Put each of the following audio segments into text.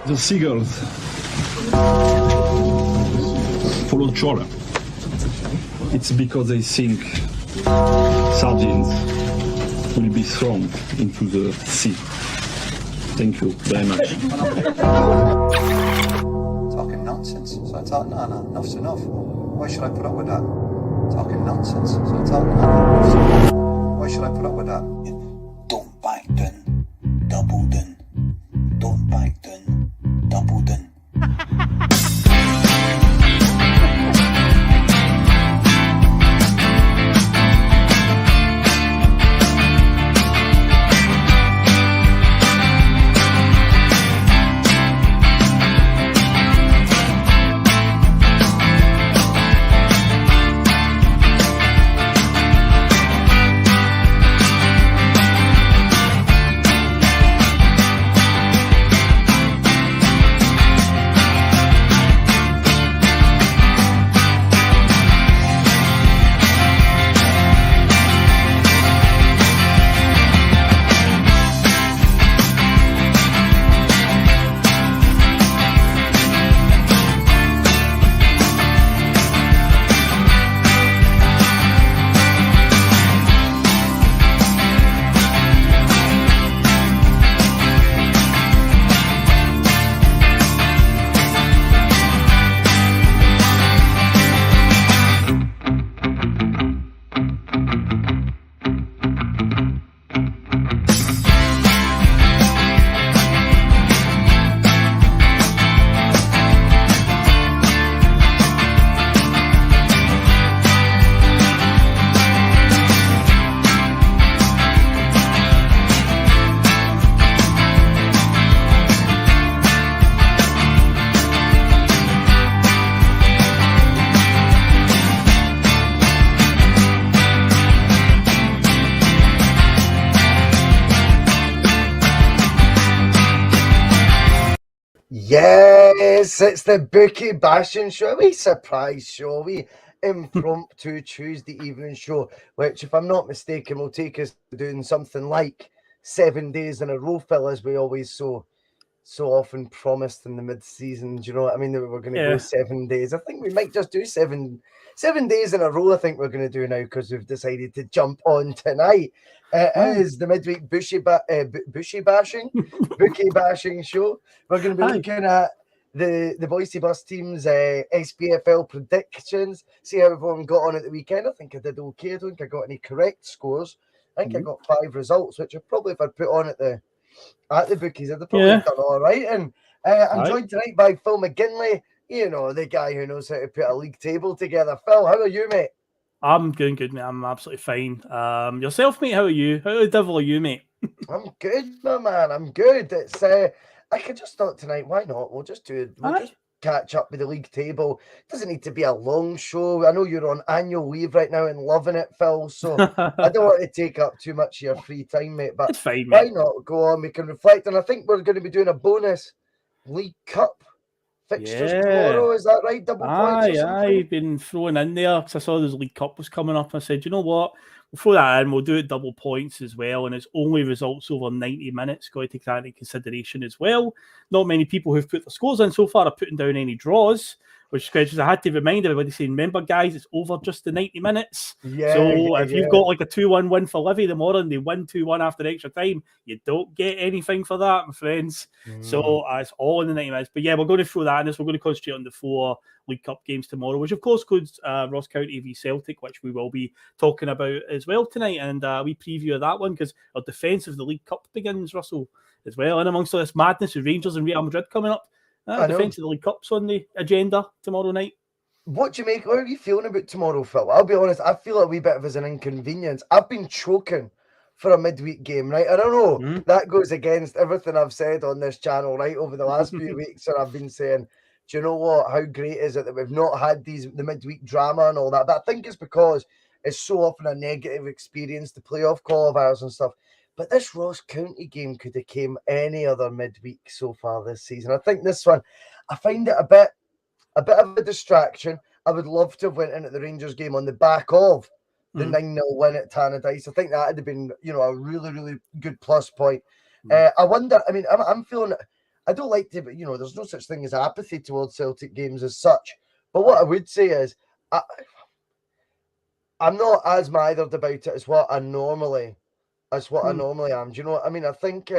The seagulls follow trawler. It's because they think sardines will be thrown into the sea. Thank you very much. Talking nonsense. So I thought, no, enough's enough. Why should I put up with that? Talking nonsense. So I thought, no, enough's enough. Why should I put up with that? Don't back down, double down. Don't back down, double down. Yes, it's the Bookie bashing show. A wee surprise show, a wee impromptu Tuesday evening show, which, if I'm not mistaken, will take us doing something like 7 days in a row, Phil, as we always so often promised in the mid-season. Do you know what I mean? That we were going to go 7 days. I think we might just do seven days in a row. I think we're going to do now because we've decided to jump on tonight. It is the midweek Bookie bashing show. We're going to be looking at the Bhoycie Bus team's Spfl predictions, see how everyone got on at the weekend. I think I did okay. I don't think I got any correct scores. I think I got 5 results, which I probably, if I'd put on at the bookies, I'd have probably done all right. And I'm joined tonight by Phil McGinley, you know, the guy who knows how to put a league table together. Phil, how are you, mate? I'm doing good, mate. I'm absolutely fine. Yourself, mate, how are you? How the devil are you, mate? I'm good, my man. I'm good. It's I could just start tonight. Why not? We'll just just catch up with the league table. It doesn't need to be a long show. I know you're on annual leave right now and loving it, Phil. So I don't want to take up too much of your free time, mate. But it's fine, mate. Why not go on? We can reflect, and I think we're going to be doing a bonus League Cup fixtures tomorrow. Is that right? Double points. I've been thrown in there because I saw this League Cup was coming up. I said, you know what? We'll throw that in. We'll do it double points as well. And it's only results over 90 minutes. Got to take that into consideration as well. Not many people who've put their scores in so far are putting down any draws, which is great. I had to remind everybody saying, remember, guys, it's over just the 90 minutes. If you've got like a 2-1 win for Livy tomorrow and they win 2-1 after extra time, you don't get anything for that, my friends. So it's all in the 90 minutes. But yeah, we're going to throw that in this. We're going to concentrate on the 4 League Cup games tomorrow, which of course includes Ross County v Celtic, which we will be talking about as well tonight. And we preview of that one because our defence of the League Cup begins, Russell, as well. And amongst all this madness with Rangers and Real Madrid coming up, defence of the League Cup's on the agenda tomorrow night. What do you make? What are you feeling about tomorrow, Phil? I'll be honest, I feel a wee bit of as an inconvenience. I've been choking for a midweek game, right? I don't know. That goes against everything I've said on this channel, right, over the last few weeks. And I've been saying, do you know what? How great is it that we've not had the midweek drama and all that? But I think it's because it's so often a negative experience, the playoff qualifiers and stuff. But this Ross County game could have came any other midweek so far this season. I think this one, I find it a bit of a distraction. I would love to have went into the Rangers game on the back of the 9-0 win at Tannadice. I think that would have been, a really, really good plus point. I wonder, I mean, I'm feeling I don't like to, there's no such thing as apathy towards Celtic games as such. But what I would say is, I'm not as mithered about it as what I normally am. Do you know what I mean? I think,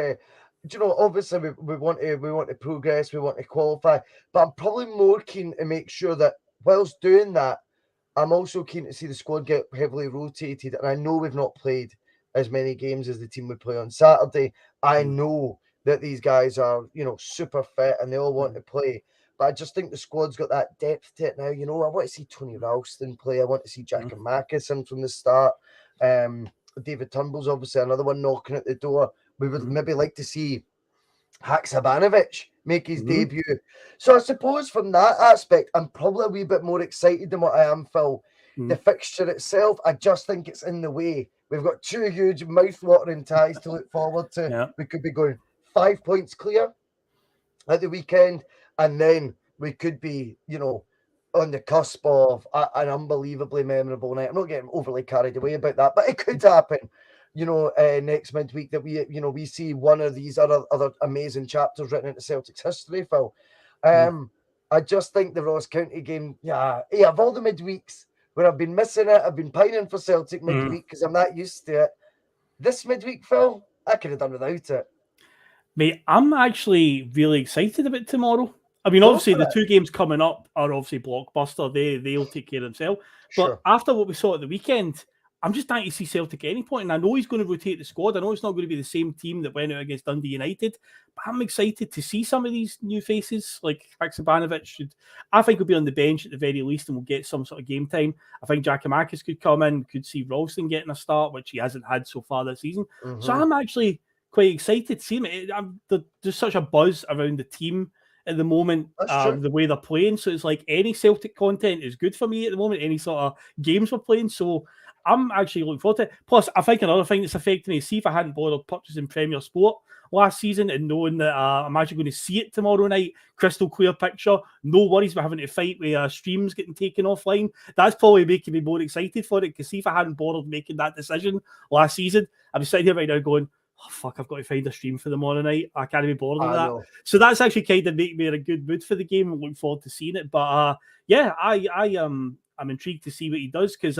obviously we want to progress, we want to qualify, but I'm probably more keen to make sure that whilst doing that, I'm also keen to see the squad get heavily rotated. And I know we've not played as many games as the team would play on Saturday. I know that these guys are, super fit and they all want to play. But I just think the squad's got that depth to it now. I want to see Tony Ralston play. I want to see Jack and Marcus in from the start. David Turnbull's obviously another one knocking at the door. We would maybe like to see Haksabanovic make his debut. So I suppose from that aspect, I'm probably a wee bit more excited than what I am, Phil. The fixture itself, I just think it's in the way. We've got two huge mouth-watering ties to look forward to. Yeah. We could be going 5 points clear at the weekend, and then we could be, on the cusp of an unbelievably memorable night. I'm not getting overly carried away about that, but it could happen. Next midweek that we see one of these other amazing chapters written into Celtic's history, Phil. I just think the Ross County game, of all the midweeks where I've been missing it, I've been pining for Celtic midweek because I'm not used to it. This midweek, Phil, I could have done without it. Mate, I'm actually really excited about tomorrow. I mean, obviously, the two games coming up are obviously blockbuster. They'll take care of themselves. But after what we saw at the weekend, I'm just dying to see Celtic at any point. And I know he's going to rotate the squad. I know it's not going to be the same team that went out against Dundee United. But I'm excited to see some of these new faces, like Haksabanovic. I think he'll be on the bench at the very least and we'll get some sort of game time. I think Giakoumakis could come in, could see Ralston getting a start, which he hasn't had so far this season. So I'm actually quite excited to see him. There's such a buzz around the team at the moment, the way they're playing. So it's like any Celtic content is good for me at the moment, any sort of games we're playing. So I'm actually looking forward to it. Plus, I think another thing that's affecting me, see if I hadn't bothered purchasing Premier Sport last season and knowing that I'm actually going to see it tomorrow night, crystal clear picture, no worries about having to fight with streams getting taken offline. That's probably making me more excited for it, because see if I hadn't bothered making that decision last season, I'd be sitting here right now going, oh, fuck, I've got to find a stream for tomorrow night. I can't be bothered with that. Know. So that's actually kind of making me in a good mood for the game and looking forward to seeing it. But I'm intrigued to see what he does, because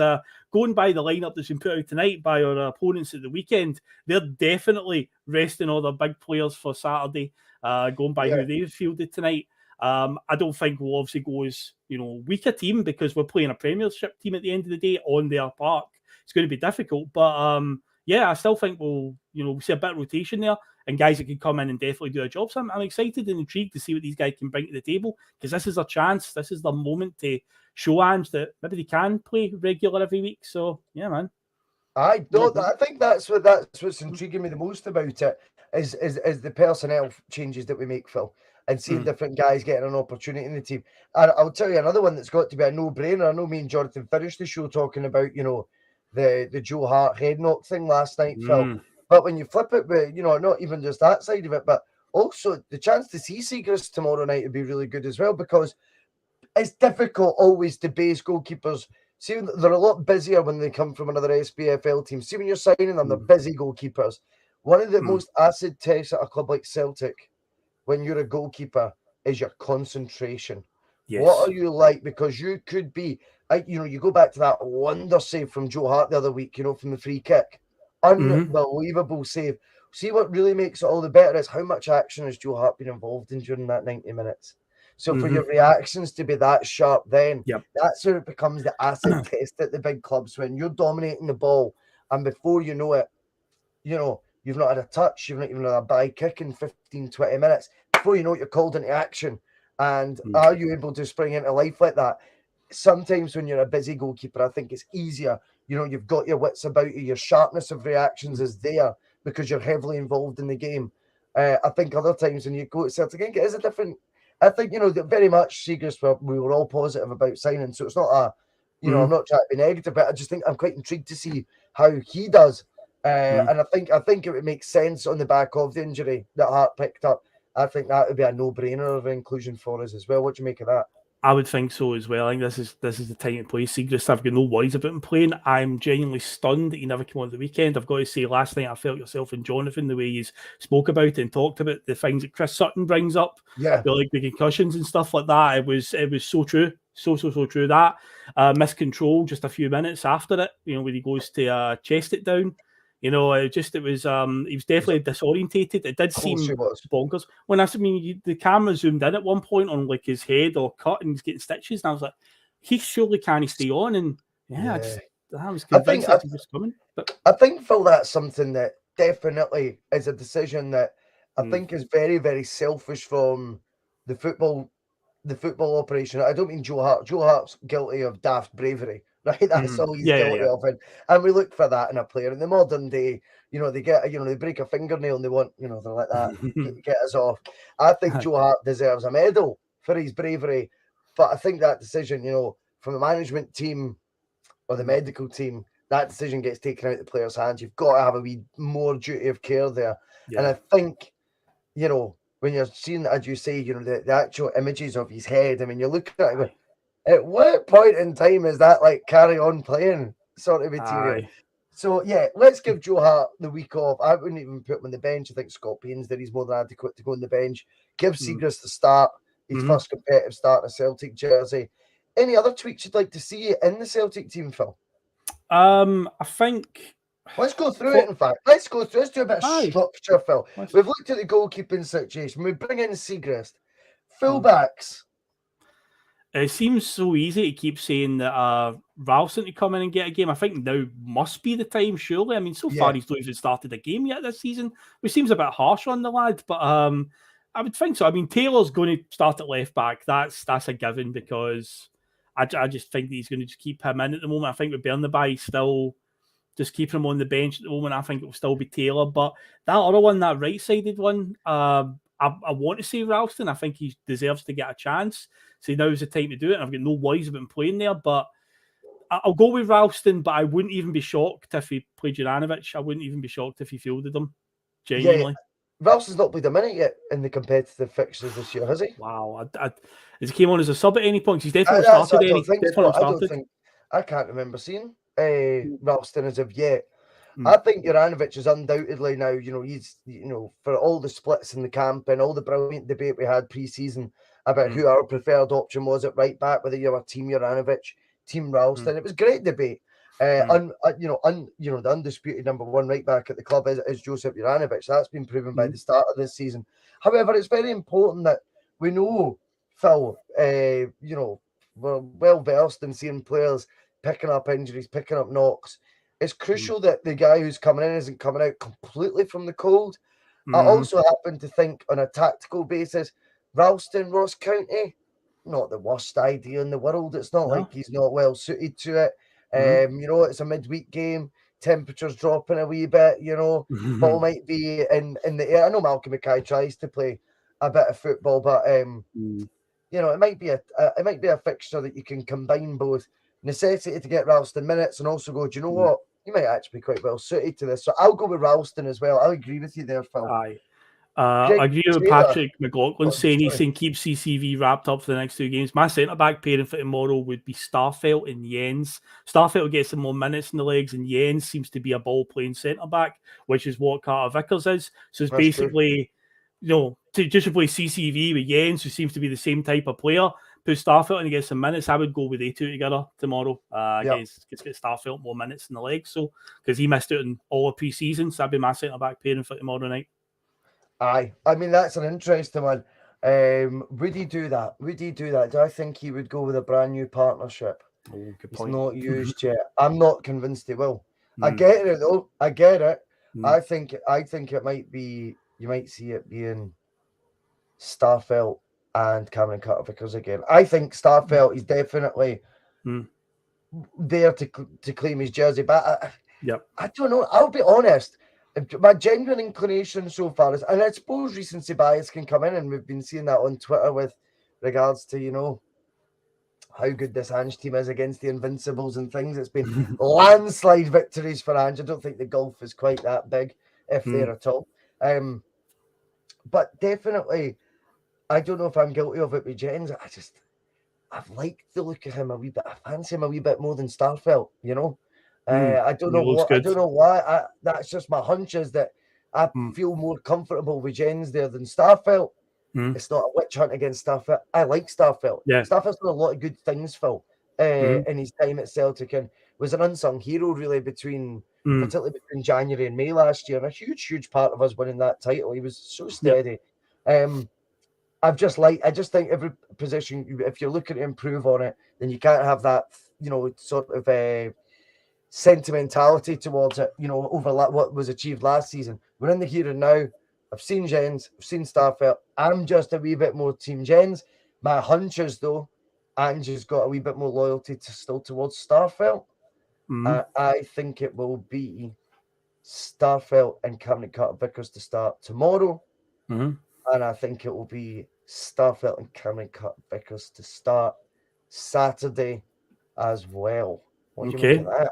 going by the lineup that's been put out tonight by our opponents at the weekend, they're definitely resting all their big players for Saturday, going by who they've fielded tonight. I don't think we'll obviously go as, weaker team, because we're playing a Premiership team at the end of the day on their park. It's going to be difficult, but I still think we'll see a bit of rotation there and guys that can come in and definitely do a job. So I'm excited and intrigued to see what these guys can bring to the table, because this is a chance. This is the moment to show Ange that maybe they can play regular every week. So, yeah, man. I think that's what's intriguing me the most about it is the personnel changes that we make, Phil, and seeing different guys getting an opportunity in the team. And I'll tell you another one that's got to be a no-brainer. I know me and Jonathan finished the show talking about, the Joe Hart head knock thing last night, Phil. But when you flip it with, not even just that side of it, but also the chance to see Siegrist tomorrow night would be really good as well, because it's difficult always to base goalkeepers. See, they're a lot busier when they come from another SPFL team. See, when you're signing them, they're busy goalkeepers. One of the most acid tests at a club like Celtic, when you're a goalkeeper, is your concentration. Yes. What are you like? Because you could be, you go back to that wonder save from Joe Hart the other week, from the free kick. Unbelievable save. See, what really makes it all the better is how much action has Joe Hart been involved in during that 90 minutes. So for your reactions to be that sharp then, that's where it becomes the acid test at the big clubs, when you're dominating the ball and before you know it, you've not had a touch, you've not even had a by kick in 15, 20 minutes. Before you know it, you're called into action. And are you able to spring into life like that? Sometimes when you're a busy goalkeeper, I think it's easier. You've got your wits about you, your sharpness of reactions is there because you're heavily involved in the game. I think other times when you go to Celtic, it is a different. I think, very much Siegrist, we were all positive about signing. So it's not I'm not trying to be negative, but I just think I'm quite intrigued to see how he does. And I think it would make sense on the back of the injury that Hart picked up. I think that would be a no-brainer of inclusion for us as well. What do you make of that? I would think so as well. I think this is the time to play Seagrass. I've got no worries about him playing. I'm genuinely stunned that he never came on the weekend. I've got to say, last night I felt yourself and Jonathan, the way you spoke about it and talked about the things that Chris Sutton brings up, Yeah. like the concussions and stuff like that. It was so true, so true. That miscontrol just a few minutes after it, when he goes to chest it down. It was he was definitely disorientated. It did seem bonkers. The camera zoomed in at one point on like his head or cut, and he's getting stitches, and I was like, he surely can't stay on. And I was convinced that he was coming. But I think, Phil, that's something that definitely is a decision that I think is very, very selfish from the football operation. I don't mean Joe Hart. Joe Hart's guilty of daft bravery. Right, that's all he's guilty of, and we look for that in a player. In the modern day, they get, they break a fingernail and they want, they're like that, get us off. I think Joe Hart deserves a medal for his bravery, but I think that decision, from the management team or the medical team, that decision gets taken out of the player's hands. You've got to have a wee more duty of care there, and I think, when you're seeing, as you say, the actual images of his head. I mean, you look at it. At what point in time is that like carry on playing sort of material? So let's give Joe Hart the week off. I wouldn't even put him on the bench. I think Scott Payne's there. He's more than adequate to go on the bench. Give Seagrass the start, his first competitive start in a Celtic jersey. Any other tweaks you'd like to see in the Celtic team, Phil? I think let's go through it. In fact, let's do a bit of structure, Phil. We've looked at the goalkeeping situation. We bring in Seagrass, fullbacks. It seems so easy to keep saying that Ralston to come in and get a game. I think now must be the time, surely. I mean, so far he's not even started a game yet this season, which seems a bit harsh on the lad, but I would think so. I mean, Taylor's going to start at left back. That's a given, because I just think that he's going to just keep him in at the moment. I think with Bernabei still just keeping him on the bench at the moment, I think it will still be Taylor. But that other one, that right-sided one, I want to say Ralston. I think he deserves to get a chance. So now's the time to do it. And I've got no worries about him playing there, but I'll go with Ralston, but I wouldn't even be shocked if he played Juranovic. I wouldn't even be shocked if he fielded him. Genuinely. Yeah, Ralston's not played a minute yet in the competitive fixtures this year, has he? Wow. Has he came on as a sub at any point? He's definitely started. I can't remember seeing Ralston as of yet. I think Juranovic is undoubtedly now, he's, for all the splits in the camp and all the brilliant debate we had pre-season about who our preferred option was at right back, whether you were Team Juranovic, Team Ralston. It was great debate. The undisputed number one right back at the club is Joseph Juranovic. That's been proven by the start of this season. However, it's very important that we know, Phil, we're well versed in seeing players picking up injuries, picking up knocks. It's crucial that the guy who's coming in isn't coming out completely from the cold. I also happen to think, on a tactical basis, Ralston, Ross County, not the worst idea in the world. It's not like he's not well suited to it. It's a midweek game. Temperatures dropping a wee bit. Ball might be in the air. I know Malcolm Mackay tries to play a bit of football, but it might be a fixture that you can combine both necessity to get Ralston minutes and also go, do you know what? He might actually be quite well suited to this. So I'll go with Ralston as well. I'll agree with you there, Phil. I agree with Patrick McLaughlin saying he's saying keep CCV wrapped up for the next two games. My centre-back pairing for tomorrow would be Starfelt and Jens. Starfelt gets some more minutes in the legs, and Jens seems to be a ball-playing centre-back, which is what Carter Vickers is. So it's basically, to just replace CCV with Jens, who seems to be the same type of player, put Starfelt and get some minutes. I would go with they two together tomorrow. Get Starfelt more minutes in the legs, so because he missed out in all of pre-season, so that'd be my centre-back pairing for tomorrow night. Aye, I mean, that's an interesting one. Would he do that? Do I think he would go with a brand new partnership? Good point. It's not used yet. I'm not convinced he will. I get it though. I get it. I think it might be. You might see it being Starfelt and Cameron Carter-Vickers again. I think Starfelt is definitely there to claim his jersey, but I don't know. I'll be honest. My genuine inclination so far is, and I suppose recency bias can come in, and we've been seeing that on Twitter with regards to, how good this Ange team is against the Invincibles and things. It's been landslide victories for Ange. I don't think the gulf is quite that big, if there at all. But definitely, I don't know if I'm guilty of it with Jens. I've liked the look of him a wee bit. I fancy him a wee bit more than Starfelt, you know. I don't know what. I don't know why. That's just my hunch is that I feel more comfortable with Jens there than Starfelt. It's not a witch hunt against Starfelt. I like Starfelt. Yeah. Starfelt's done a lot of good things, Phil, in his time at Celtic, and was an unsung hero really particularly between January and May last year, and a huge part of us winning that title. He was so steady. I just think every position, if you're looking to improve on it, then you can't have that, sort of sentimentality towards it, over what was achieved last season. We're in the here and now. I've seen Jens, I've seen Starfelt. I'm just a wee bit more Team Jens. My hunches, though, Ange's got a wee bit more loyalty towards Starfelt. I think it will be Starfelt and Cameron Carter-Vickers to start tomorrow. And I think it will be Starfelt and Cameron Carter-Vickers to start Saturday as well. What do you make of that?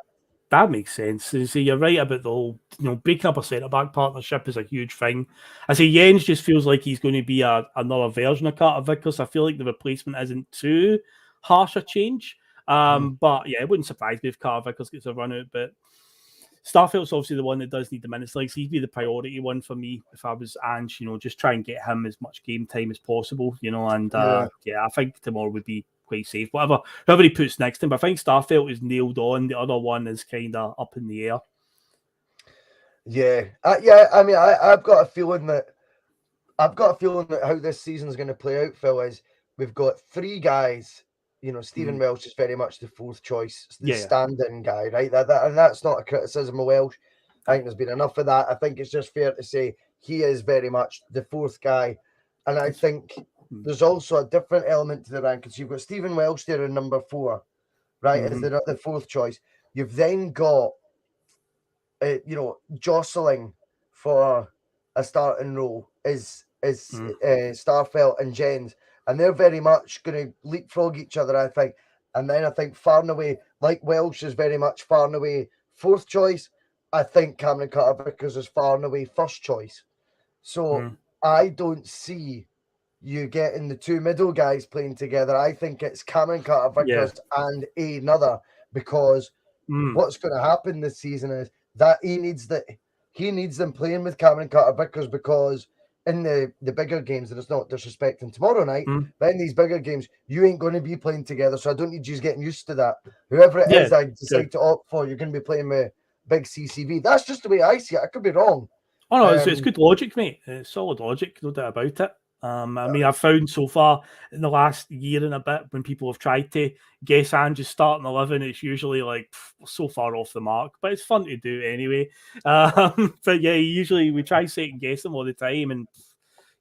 That makes sense. See, you're right about the whole, breaking up a centre-back partnership is a huge thing. I say Jens just feels like he's going to be another version of Carter-Vickers. I feel like the replacement isn't too harsh a change. But yeah, it wouldn't surprise me if Carter-Vickers gets a run out, but Starfelt's obviously the one that does need the minutes. Like, he'd be the priority one for me if I was Ange, just try and get him as much game time as possible, and I think tomorrow would be quite safe. Whoever he puts next to him, but I think Starfelt is nailed on. The other one is kind of up in the air. Yeah. I mean, I've got a feeling that how this season is going to play out, Phil, is we've got three guys. Stephen Welsh is very much the fourth choice, the stand-in guy, right? And that's not a criticism of Welsh. I think there's been enough of that. I think it's just fair to say he is very much the fourth guy. And I think there's also a different element to the rankings. You've got Stephen Welsh there in number 4, right? As the fourth choice. You've then got, jostling for a starting role is Starfelt and Jens. And they're very much going to leapfrog each other, I think. And then I think far and away, like Welsh is very much far and away fourth choice, I think Cameron Carter-Vickers is far and away first choice. So I don't see you getting the two middle guys playing together. I think it's Cameron Carter-Vickers and another, because what's going to happen this season is that he needs them playing with Cameron Carter-Vickers, because in the bigger games, and it's not disrespecting tomorrow night, but in these bigger games, you ain't going to be playing together. So I don't need you getting used to that. Whoever it is I decide to opt for, you're going to be playing with big CCV. That's just the way I see it. I could be wrong. Oh, no, it's good logic, mate. It's solid logic, no doubt about it. I mean, I've found so far in the last year and a bit, when people have tried to guess Ange's starting 11, it's usually like so far off the mark, but it's fun to do anyway. But yeah, usually we try second guess them all the time, and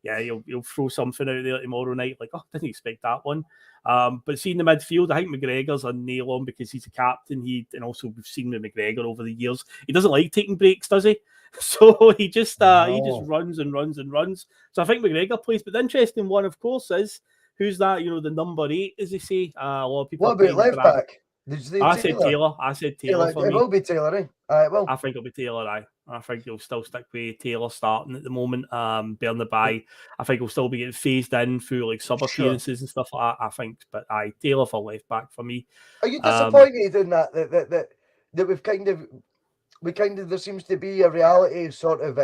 yeah, you'll throw something out there tomorrow night like, oh, didn't expect that one. But seeing the midfield, I think McGregor's a nail on, because he's a captain. And also we've seen with McGregor over the years, he doesn't like taking breaks, does he? So he just runs and runs and runs. So I think McGregor plays. But the interesting one, of course, is who's that? The number 8, as they say. A lot of people. What about left back? I said Taylor. I said Taylor for me. It will be Taylor, eh? I think it'll be Taylor, I think he'll still stick with Taylor starting at the moment. Bernabei, I think he'll still be getting phased in through like sub appearances and stuff like that, I think. But Taylor for left back for me. Are you disappointed in that we've kind of there seems to be a reality sort of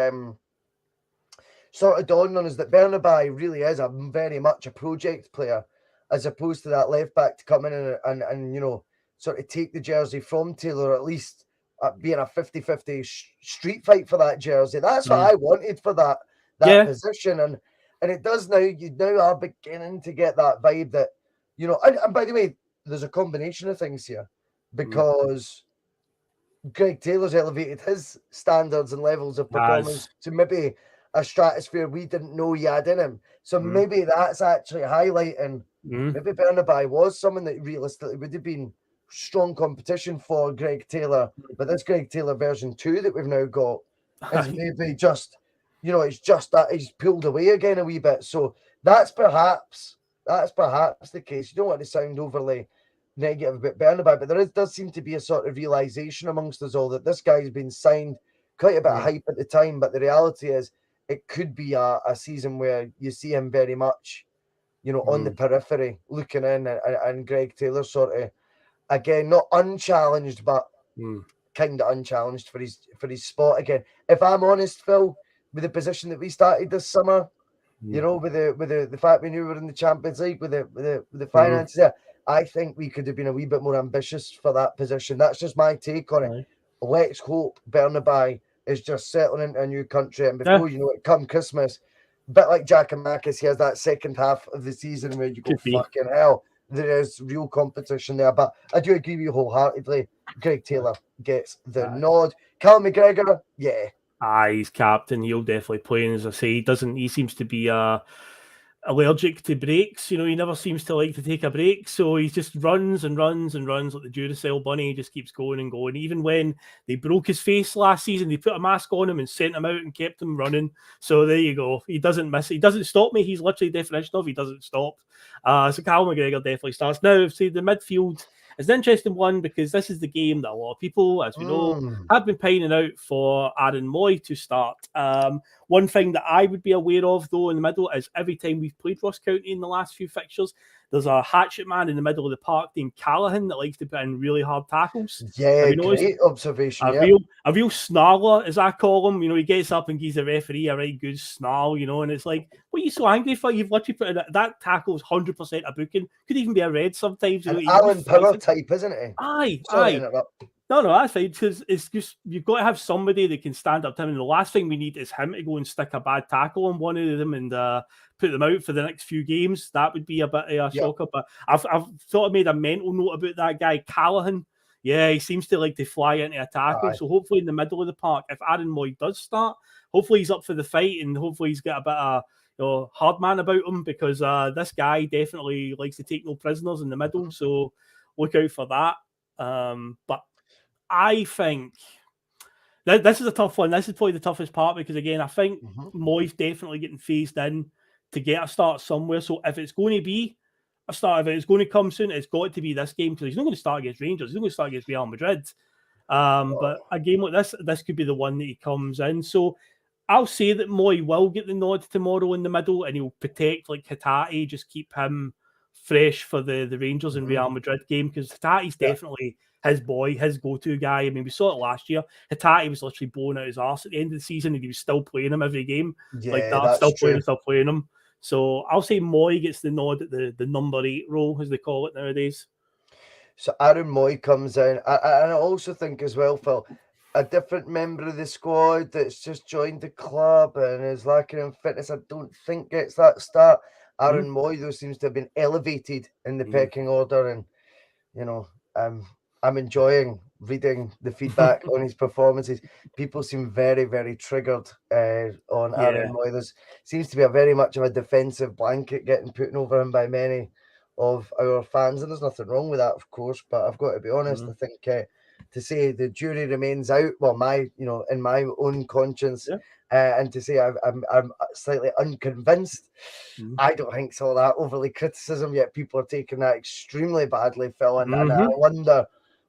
dawned on us that Bernabei really is very much a project player, as opposed to that left back to come in and sort of take the jersey from Taylor, or at least being a 50-50 street fight for that jersey. That's what I wanted for that position, and it does now. You now are beginning to get that vibe that and by the way, there's a combination of things here, because Greg Taylor's elevated his standards and levels of performance to maybe a stratosphere we didn't know he had in him. So maybe that's actually highlighting. Maybe Bernabei was someone that realistically would have been strong competition for Greg Taylor, but this Greg Taylor version 2 that we've now got is maybe just, it's just that he's pulled away again a wee bit. So that's perhaps the case. You don't want to sound overly negative about Bernabei, but there does seem to be a sort of realization amongst us all that this guy's been signed quite a bit of hype at the time, but the reality is it could be a season where you see him very much on the periphery, looking in, and Greg Taylor sort of, again, not unchallenged, but kind of unchallenged for his spot again. If I'm honest, Phil, with the position that we started this summer, with the fact we knew we were in the Champions League, with the finances there, I think we could have been a wee bit more ambitious for that position. That's just my take on it. Let's hope Bernabei is just settling into a new country, and before you know it, come Christmas, a bit like Jack and Marcus, he has that second half of the season where you go, fucking hell, there is real competition there. But I do agree with you wholeheartedly. Greg Taylor gets the nod. Callum McGregor, he's captain. He'll definitely play. And as I say, he seems to be allergic to breaks. He never seems to like to take a break. So he just runs and runs and runs like the Duracell bunny. He just keeps going and going. Even when they broke his face last season, they put a mask on him and sent him out and kept him running. So there you go. He doesn't miss it. He doesn't stop me. He's literally the definition of he doesn't stop. So Callum McGregor definitely starts. Now, see, the midfield is an interesting one because this is the game that a lot of people, as we know, have been pining out for Aaron Mooy to start. One thing that I would be aware of, though, in the middle is every time we've played Ross County in the last few fixtures, there's a hatchet man in the middle of the park named Callaghan that likes to put in really hard tackles. Yeah, great observation. A real snarler, as I call him. He gets up and gives the referee a right good snarl, and it's like, what are you so angry for? You've literally put in that tackle is 100% a booking. Could even be a red sometimes. An Alan Power type, isn't it? Aye. No, that's fine, because it's just, you've got to have somebody that can stand up to him, and the last thing we need is him to go and stick a bad tackle on one of them and put them out for the next few games. That would be a bit of a shocker, but I've sort of made a mental note about that guy, Callaghan. Yeah, he seems to like to fly into a tackle, so hopefully in the middle of the park, if Aaron Mooy does start, hopefully he's up for the fight, and hopefully he's got a bit of hard man about him, because this guy definitely likes to take no prisoners in the middle, so look out for that. But I think this is a tough one. This is probably the toughest part, because again, I think Mooy's definitely getting phased in to get a start somewhere. So if it's going to be a start, if it's going to come soon, it's got to be this game, because he's not going to start against Rangers. He's not going to start against Real Madrid. But a game like this could be the one that he comes in. So I'll say that Mooy will get the nod tomorrow in the middle, and he'll protect like Hatate, just keep him fresh for the Rangers and Real Madrid game, because Hatate's definitely his boy, his go-to guy. I mean, we saw it last year. Hatate was literally blowing out his arse at the end of the season, and he was still playing him every game. Still playing him. So I'll say Mooy gets the nod at the number 8 role, as they call it nowadays. So Aaron Mooy comes in. And I also think as well, Phil, a different member of the squad that's just joined the club and is lacking in fitness, I don't think gets that start. Aaron Mooy, though, seems to have been elevated in the pecking order, and I'm enjoying reading the feedback on his performances. People seem very, very triggered on Aaron Mooy. There seems to be a very much of a defensive blanket getting put over him by many of our fans, and there's nothing wrong with that, of course. But I've got to be honest. I think to say the jury remains out, well, in my own conscience, and to say I'm slightly unconvinced, I don't think so. That overly criticism, yet people are taking that extremely badly, Phil, and I wonder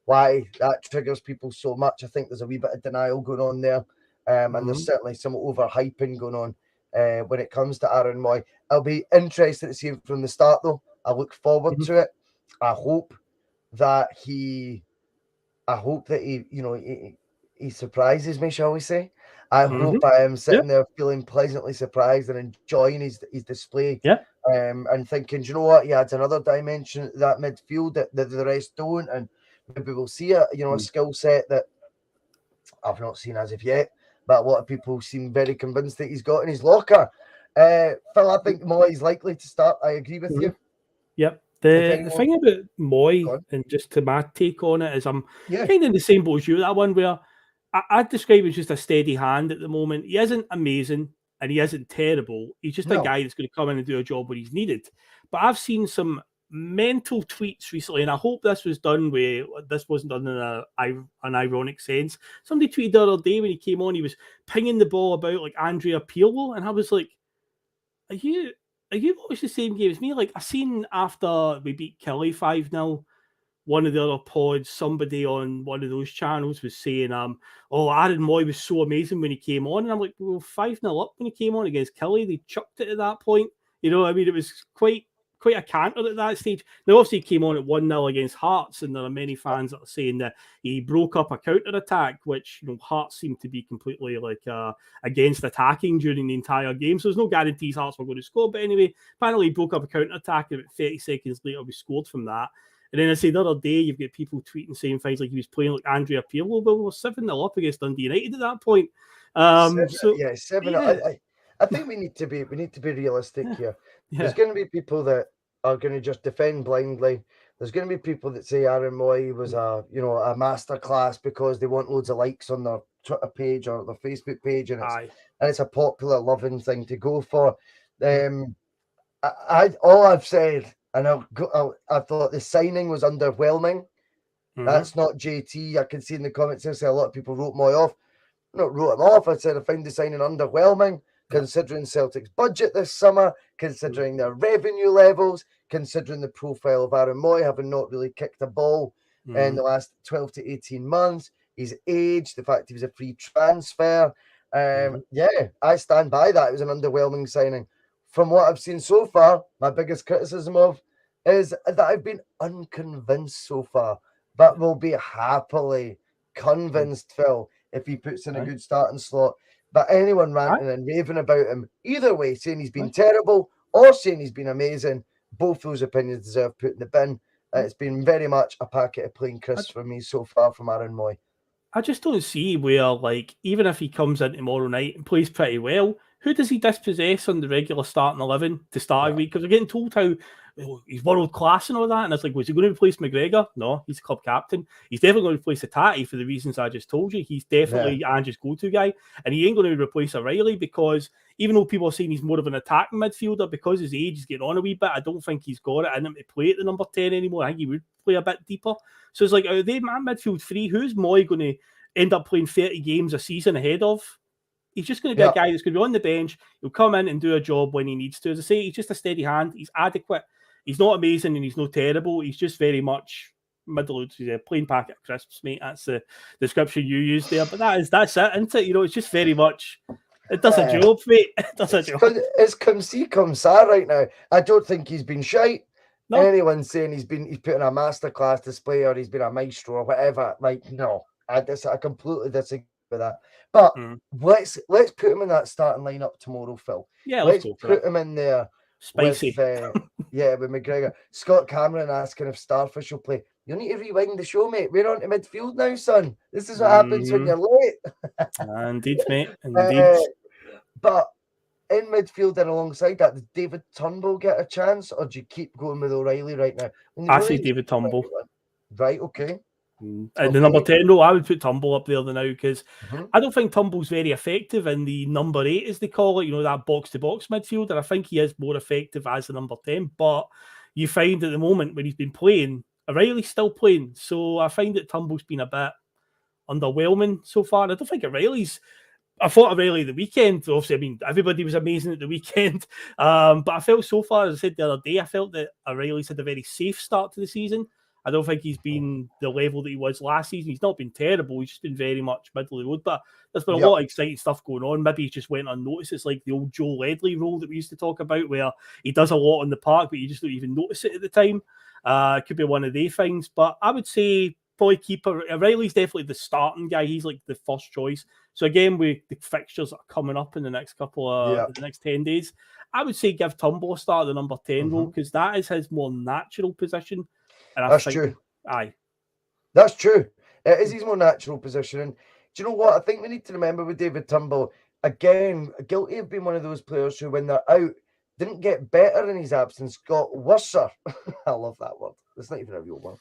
why that triggers people so much. I think there's a wee bit of denial going on there, and there's certainly some overhyping going on when it comes to Aaron Mooy. I'll be interested to see him from the start, though. I look forward to it. I hope that he surprises me, shall we say. I hope I am sitting there feeling pleasantly surprised and enjoying his display. And thinking, do you know what? He adds another dimension to that midfield that the rest don't, and maybe we'll see a skill set that I've not seen as of yet, but a lot of people seem very convinced that he's got in his locker. Phil, I think Mooy is likely to start. I agree with you. Yep. The thing about Mooy, and just to my take on it, is I'm kind of in the same boat as you. That one where I'd describe him as just a steady hand at the moment. He isn't amazing and he isn't terrible. He's just a guy that's going to come in and do a job when he's needed. But I've seen some mental tweets recently, and I hope this wasn't done in an ironic sense. Somebody tweeted the other day when he came on, he was pinging the ball about like Andrea Pirlo, and I was like, Are you watching the same game as me? Like, I seen after we beat Kelly 5-0, one of the other pods, somebody on one of those channels was saying, Aaron Mooy was so amazing when he came on. And I'm like, well, 5-0 up when he came on against Kelly. They chucked it at that point. I mean, it was quite quite a canter at that stage. Now, obviously, he came on at 1-0 against Hearts, and there are many fans that are saying that he broke up a counter-attack, which, Hearts seemed to be completely against attacking during the entire game. So there's no guarantees Hearts were going to score. But anyway, apparently he broke up a counter-attack, and about 30 seconds later we scored from that. And then I say the other day, you've got people tweeting saying things like he was playing like Andrea Pirlo. Well, we were 7-0 up against Dundee United at that point. 7. I think we need to be realistic here. Yeah. There's going to be people that are going to just defend blindly. There's going to be people that say Aaron Mooy was a masterclass because they want loads of likes on their Twitter page or their Facebook page, and it's a popular loving thing to go for. All I've said, and I thought the signing was underwhelming. That's not JT. I can see in the comments there say a lot of people wrote Mooy off. Not wrote him off. I said I found the signing underwhelming, considering Celtic's budget this summer, considering their revenue levels, considering the profile of Aaron Mooy having not really kicked a ball in the last 12 to 18 months, his age, the fact he was a free transfer. I stand by that. It was an underwhelming signing. From what I've seen so far, my biggest criticism of is that I've been unconvinced so far, but will be happily convinced, Phil, if he puts in a good starting slot. But anyone ranting and raving about him, either way, saying he's been terrible or saying he's been amazing, both those opinions deserve put in the bin. It's been very much a packet of plain crisps for me so far from Aaron Mooy. I just don't see where, even if he comes in tomorrow night and plays pretty well, who does he dispossess on the regular starting 11 to start a week? Because we're getting told how he's world class and all that, and it's like, was he going to replace McGregor? No, he's club captain. He's definitely going to replace Atati for the reasons I just told you. He's definitely Ange's go-to guy, and he ain't going to replace O'Reilly because even though people are saying he's more of an attacking midfielder, because his age is getting on a wee bit, I don't think he's got it in him to play at the number 10 anymore. I think he would play a bit deeper. So it's like, are they midfield three? Who's Mooy going to end up playing 30 games a season ahead of? He's just going to be a guy that's going to be on the bench. He'll come in and do a job when he needs to. As I say, he's just a steady hand. He's adequate. He's not amazing and he's not terrible. He's just very much middle. He's a plain packet of crisps, mate. That's the description you used there. But that's it, isn't it? It's just very much. It does a job, mate. It does a job. It's come see, come sa right now. I don't think he's been shite. No. Anyone saying he's put in a masterclass display or he's been a maestro or whatever, no. I completely disagree with that. But let's put him in that starting lineup tomorrow, Phil. Yeah, let's put him in there. Spicy. With McGregor. Scott Cameron asking if Starfish will play. You need to rewind the show, mate. We're on to midfield now, son. This is what happens when you're late. Indeed, mate. Indeed. But in midfield and alongside that, does David Turnbull get a chance, or do you keep going with O'Reilly right now? I say David Turnbull. Right, okay. And the number 10 role, I would put Turnbull up there now because I don't think Turnbull's very effective in the number 8, as they call it, that box-to-box midfielder. I think he is more effective as the number 10, but you find at the moment when he's been playing, O'Reilly's still playing, so I find that Turnbull's been a bit underwhelming so far. I don't think I thought O'Reilly the weekend, obviously, everybody was amazing at the weekend, but I felt so far, as I said the other day, I felt that O'Reilly's had a very safe start to the season. I don't think he's been the level that he was last season. He's not been terrible. He's just been very much middle of the road. But there's been a lot of exciting stuff going on. Maybe he just went unnoticed. It's like the old Joe Ledley role that we used to talk about, where he does a lot on the park, but you just don't even notice it at the time. It could be one of the things. But I would say probably keeper. O'Reilly's definitely the starting guy. He's like the first choice. So again, with the fixtures that are coming up in the next the next 10 days, I would say give Turnbull a start at the number 10 role because that is his more natural position. And That's true. Aye. That's true. It is his more natural position. And do you know what? I think we need to remember with David Turnbull, again, guilty of being one of those players who, when they're out, didn't get better in his absence, got worser. I love that word. It's not even a real word.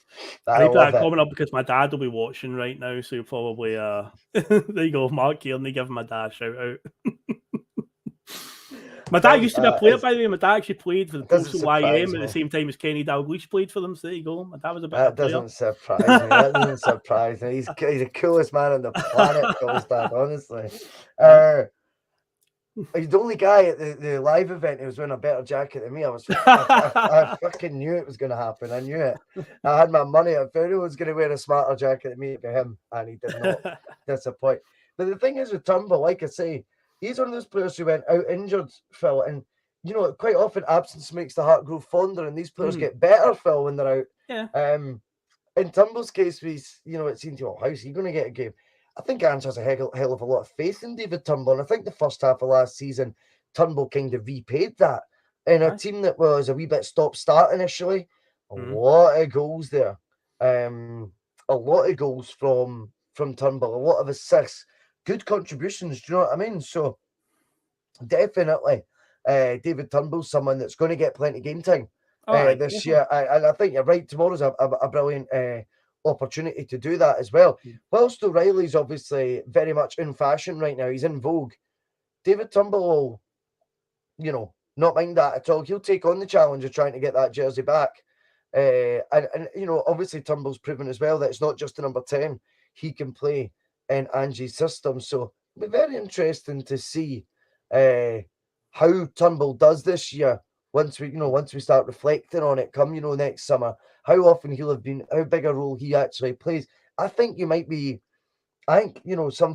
I need that coming up because my dad will be watching right now, so you'll probably, there you go, Mark Kearney, give my dad a shout out. My dad used to be a player, by the way. My dad actually played for the Postal YM at the same time as Kenny Dalglish played for them. So there you go. My dad was a bit of a player. Doesn't surprise me. That doesn't surprise me. He's the coolest man on the planet, Phil's dad, honestly. He's the only guy at the live event who was wearing a better jacket than me. I fucking knew it was going to happen. I knew it. I had my money. If anyone was going to wear a smarter jacket than me, it'd be him, and he did not disappoint. But the thing is with Turnbull, like I say, he's one of those players who went out injured, Phil, and quite often absence makes the heart grow fonder, and these players get better, Phil, when they're out. Yeah. In Turnbull's case, it seemed to, how's he going to get a game? I think Ange has a hell of a lot of faith in David Turnbull, and I think the first half of last season, Turnbull kind of repaid that. In a team that was a wee bit stop-start initially, a lot of goals there. A lot of goals from Turnbull, a lot of assists, good contributions, do you know what I mean? So, definitely, David Turnbull's someone that's going to get plenty of game time this year. And I think you're right, tomorrow's a brilliant opportunity to do that as well. Whilst O'Reilly's obviously very much in fashion right now, he's in vogue, David Turnbull will, not mind that at all. He'll take on the challenge of trying to get that jersey back. And obviously Turnbull's proven as well that it's not just a number 10. He can play in Ange's system. So it'll be very interesting to see how Turnbull does this year once we start reflecting on it come, next summer, how often how big a role he actually plays. I think some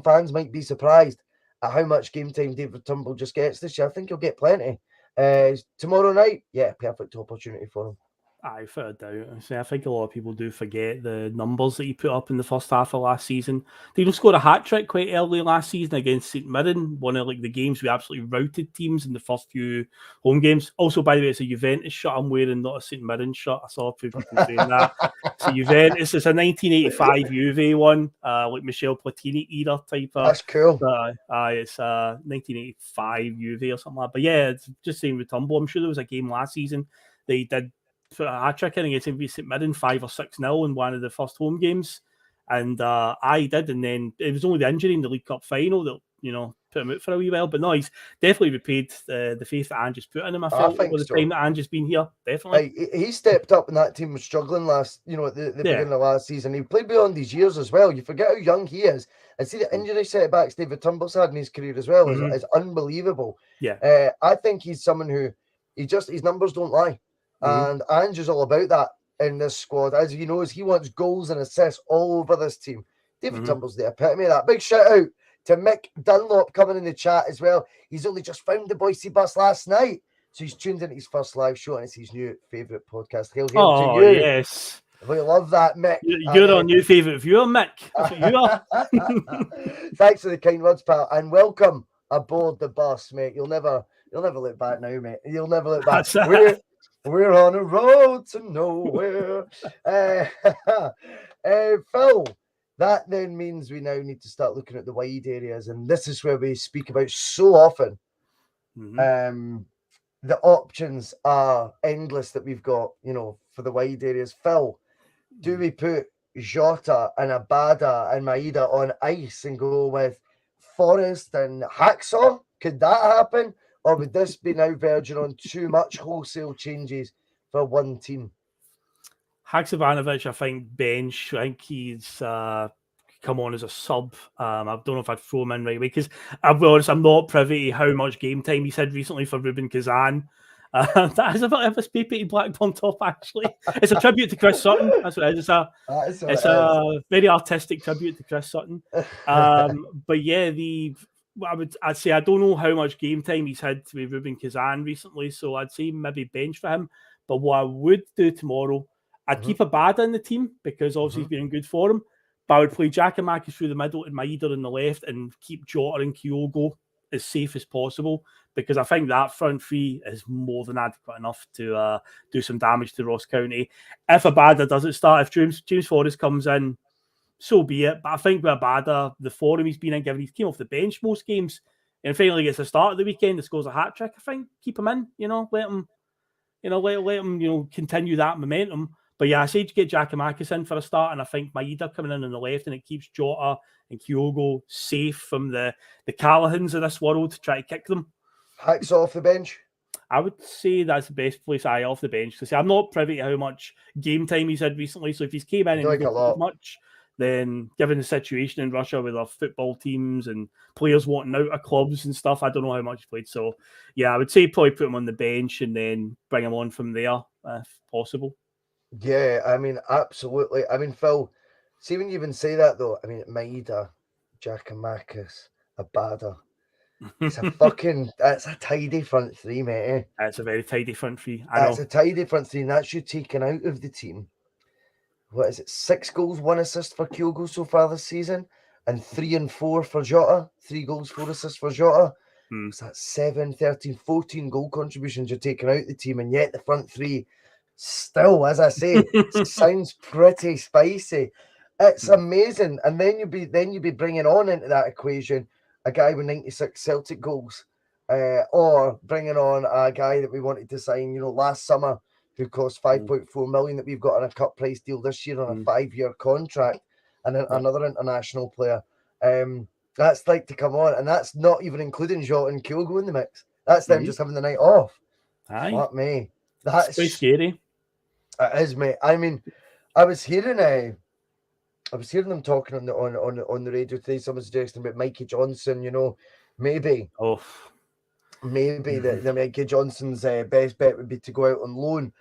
fans might be surprised at how much game time David Turnbull just gets this year. I think he'll get plenty. Tomorrow night, perfect opportunity for him. Aye, without a doubt. I think a lot of people do forget the numbers that he put up in the first half of last season. He scored a hat-trick quite early last season against St Mirren, one of the games we absolutely routed teams in the first few home games. Also, by the way, it's a Juventus shirt I'm wearing, not a St Mirren shirt. I saw a few people saying that. It's a Juventus. It's a 1985 Juve one, like Michel Platini era type of. That's cool. It's a 1985 Juve or something like that. But yeah, it's just saying with Turnbull, I'm sure there was a game last season that he did put a hat-trick in against St Mirren 5 or 6-0 in one of the first home games, and I did, and then it was only the injury in the League Cup final that put him out for a wee while. But no, he's definitely repaid the faith that Ange's put in him. I felt over the time that Ange's been here, definitely. He stepped up, and that team was struggling at the beginning of last season. He played beyond his years as well. You forget how young he is, and see the injury setbacks David Turnbull's had in his career as well is unbelievable. Yeah, I think he's someone who his numbers don't lie. And Ange is all about that in this squad. As he knows, he wants goals and assists all over this team. David Turnbull's the epitome of that. Big shout out to Mick Dunlop coming in the chat as well. He's only just found the Bhoycie Bus last night. So he's tuned into his first live show, and it's his new favourite podcast. Hail to you. Yes. We love that, Mick. You're our new favourite viewer, Mick. That's what you are. Thanks for the kind words, pal. And welcome aboard the bus, mate. You'll never look back now, mate. You'll never look back. We're on a road to nowhere. Phil, that then means we now need to start looking at the wide areas, and this is where we speak about so often. The options are endless that we've got, for the wide areas. Phil, do we put Jota and Abada and Maeda on ice and go with Forrest and Hacksaw? Could that happen? Or would this be now verging on too much wholesale changes for one team? Haksabanovic, I think, bench. I think he's come on as a sub. I don't know if I'd throw him in right away because I'll be honest, I'm not privy to how much game time he's had recently for Ruben Kazan. That is a bit of a spade-painted Blackburn top, actually. It's a tribute to Chris Sutton. That's what it is. It's a very artistic tribute to Chris Sutton. But yeah, I'd say I don't know how much game time he's had with Ruben Kazan recently, so I'd say maybe bench for him. But what I would do tomorrow, I'd keep Abada in the team because obviously he's been in good form. But I would play Giakoumakis through the middle and Maeda on the left and keep Jota and Kyogo as safe as possible because I think that front three is more than adequate enough to do some damage to Ross County. If Abada doesn't start, if James Forrest comes in, so be it. But I think with Abada, the form he's been in, given he came off the bench most games, and finally gets a start at the weekend and scores a hat trick, I think keep him in. Let him, continue that momentum. But yeah, I say to get Giakoumakis in for a start, and I think Maeda coming in on the left, and it keeps Jota and Kyogo safe from the Callahans of this world to try to kick them. Hacks off the bench. I would say that's the best place off the bench because I'm not privy to how much game time he's had recently. So if he's came in and like a much. Then, given the situation in Russia with our football teams and players wanting out of clubs and stuff, I don't know how much he played. So, yeah, I would say probably put him on the bench and then bring him on from there if possible. Yeah, I mean, absolutely. I mean, Phil, see when you even say that, though, I mean, Maeda, Giakoumakis, Abada, It's a tidy front three, mate. It's a very tidy front three. I know. That's a tidy front three, and that's you taken out of the team. What is it? 6 goals, 1 assist for Kyogo so far this season, and 3 and 4 for Jota. 3 goals, 4 assists for Jota. So that's 7, 13, 14 goal contributions you're taking out the team, and yet the front three still, as I say, sounds pretty spicy. It's amazing. And then you'd be bringing on into that equation a guy with 96 Celtic goals, or bringing on a guy that we wanted to sign, last summer, who cost 5.4 million, that we've got on a cut price deal this year on a 5-year contract, and another international player. That's like to come on, and that's not even including Jota and Kyogo in the mix. That's them just having the night off. Aye. Fuck me. That's pretty scary. It is, mate. I mean, I was hearing them talking on the radio today. Someone suggesting about Mikey Johnson. Maybe the Mikey Johnson's best bet would be to go out on loan.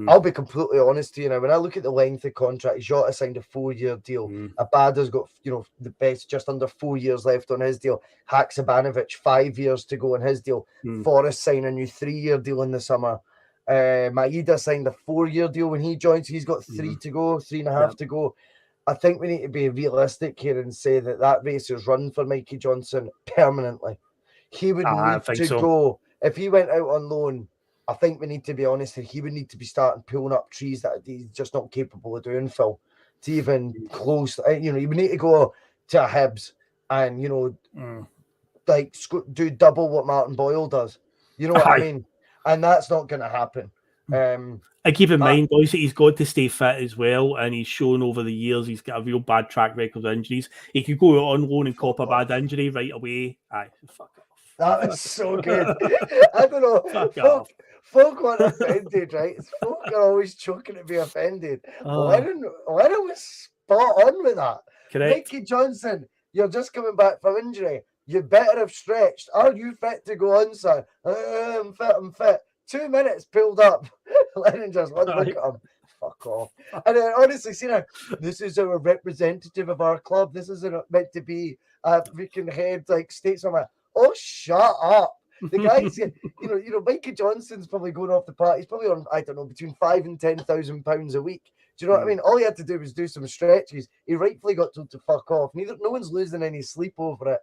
I'll be completely honest to you now. When I look at the length of contract, Jota signed a 4-year deal. Abada's got the best, just under 4 years left on his deal. Haksabanovic 5 years to go on his deal. Forrest signed a new 3-year deal in the summer. Maeda signed a 4-year deal when he joined. So he's got 3 to go, 3.5 to go. I think we need to be realistic here and say that race is run for Mikey Johnson permanently. He would need to go. If he went out on loan, I think we need to be honest, he would need to be starting pulling up trees that he's just not capable of doing, Phil, to even close. You would need to go to a Hibs and, do double what Martin Boyle does. You know what I mean? And that's not going to happen. I keep in mind, Bhoycie, he's got to stay fit as well, and he's shown over the years he's got a real bad track record of injuries. He could go out on loan and cop a bad injury right away. Aye, fuck off. That was so good. I don't know. Folk want offended, right? Folk are always choking to be offended. Lennon was spot on with that. Correct. Mikey Johnson, you're just coming back from injury. You better have stretched. Are you fit to go on, sir? I'm fit. 2 minutes pulled up. Lennon just one look at him. Fuck off. And then honestly, this is our representative of our club. This isn't meant to be a freaking head like statesman. Oh, shut up. The guy's, Mikey Johnson's probably going off the park. He's probably on, I don't know, between £5,000 and £10,000 a week. Do you know what I mean? All he had to do was do some stretches. He rightfully got told to fuck off. No one's losing any sleep over it.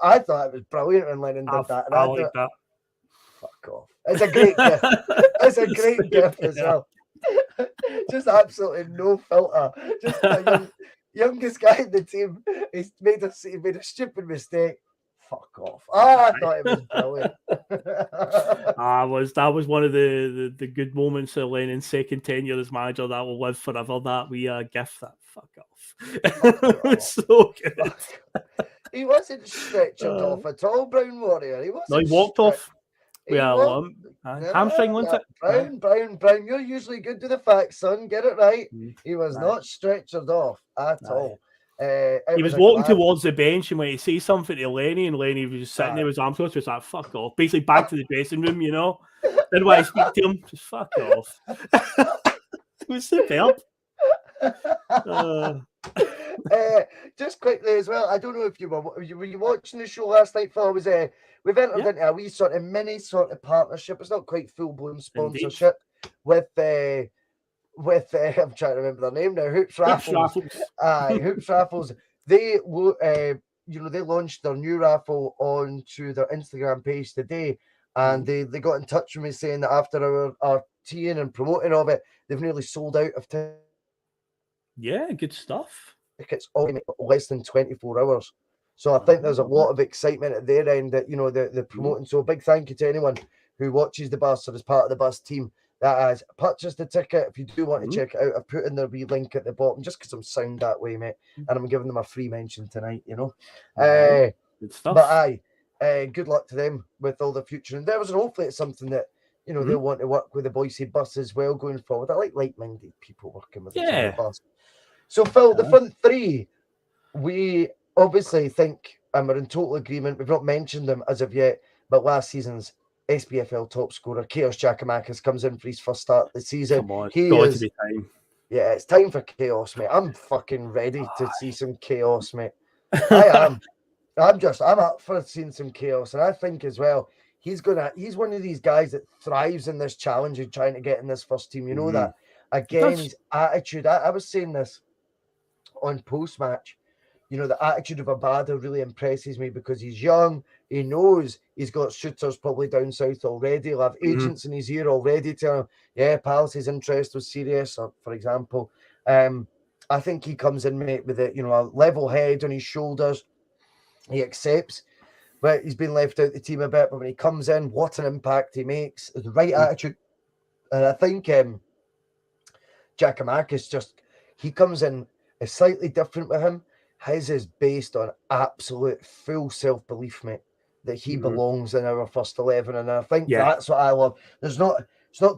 I thought it was brilliant when Lennon did that. And I like that. Fuck off. It's a great gift. It's a great gift as well. Just absolutely no filter. Just the youngest guy in the team. He's made a stupid mistake. Fuck off. I thought it was brilliant. That was one of the good moments of Lennon's second tenure as manager that will live forever. That we gift that. Fuck off. It was so good. He wasn't stretched off at all, Brown Warrior. He wasn't. No, he walked off. Hamstring, wasn't it? Brown, you're usually good to the facts, son. Get it right. He was not stretched off at all. He was walking towards the bench and when he say something to Lenny, and Lenny was just sitting there with his arms crossed, was like, fuck off. Basically back to the dressing room, Didn't want to speak to him. Just fuck off. It was superb. Just quickly as well, I don't know if you were you watching the show last night, Phil? We've entered into a wee sort of mini sort of partnership. It's not quite full-blown sponsorship. Indeed. with I'm trying to remember their name now. Hoops Raffles. Hoops Raffles. They launched their new raffle onto their Instagram page today, and they got in touch with me saying that after our teeing and promoting of it, they've nearly sold out of Yeah, good stuff. tickets already less than 24 hours. So I think there's a lot of excitement at their end that they're promoting. So a big thank you to anyone who watches the bus or is part of the bus team that has purchased the ticket. If you do want to check it out, I've put in their wee link at the bottom just because I'm sound that way, mate. And I'm giving them a free mention tonight, Good stuff. But good luck to them with all the future endeavours. And hopefully it's something that, they'll want to work with the Bhoycie Bus as well going forward. I like-minded people working with the bus. So, Phil, the front three, we obviously think, and we're in total agreement, we've not mentioned them as of yet, but last season's SPFL top scorer, Chaos Giacomakis, comes in for his first start of the season. Come on, it's got to be time. Yeah, it's time for chaos, mate. I'm fucking ready to see some chaos, mate. I am. I'm up for seeing some chaos, and I think as well he's one of these guys that thrives in this challenge of trying to get in this first team. You know that again, his attitude. I was saying this on post match. You know, the attitude of Abada really impresses me because he's young. He knows he's got shooters probably down south already. He'll have agents in his ear already telling him, yeah, Palace's interest was serious, or, for example. I think he comes in, mate, with a level head on his shoulders. He accepts, but he's been left out the team a bit. But when he comes in, what an impact he makes. The right attitude. And I think Giakoumakis he comes in, it's slightly different with him. His is based on absolute full self-belief, mate, that he belongs in our first 11. And I think that's what I love. It's not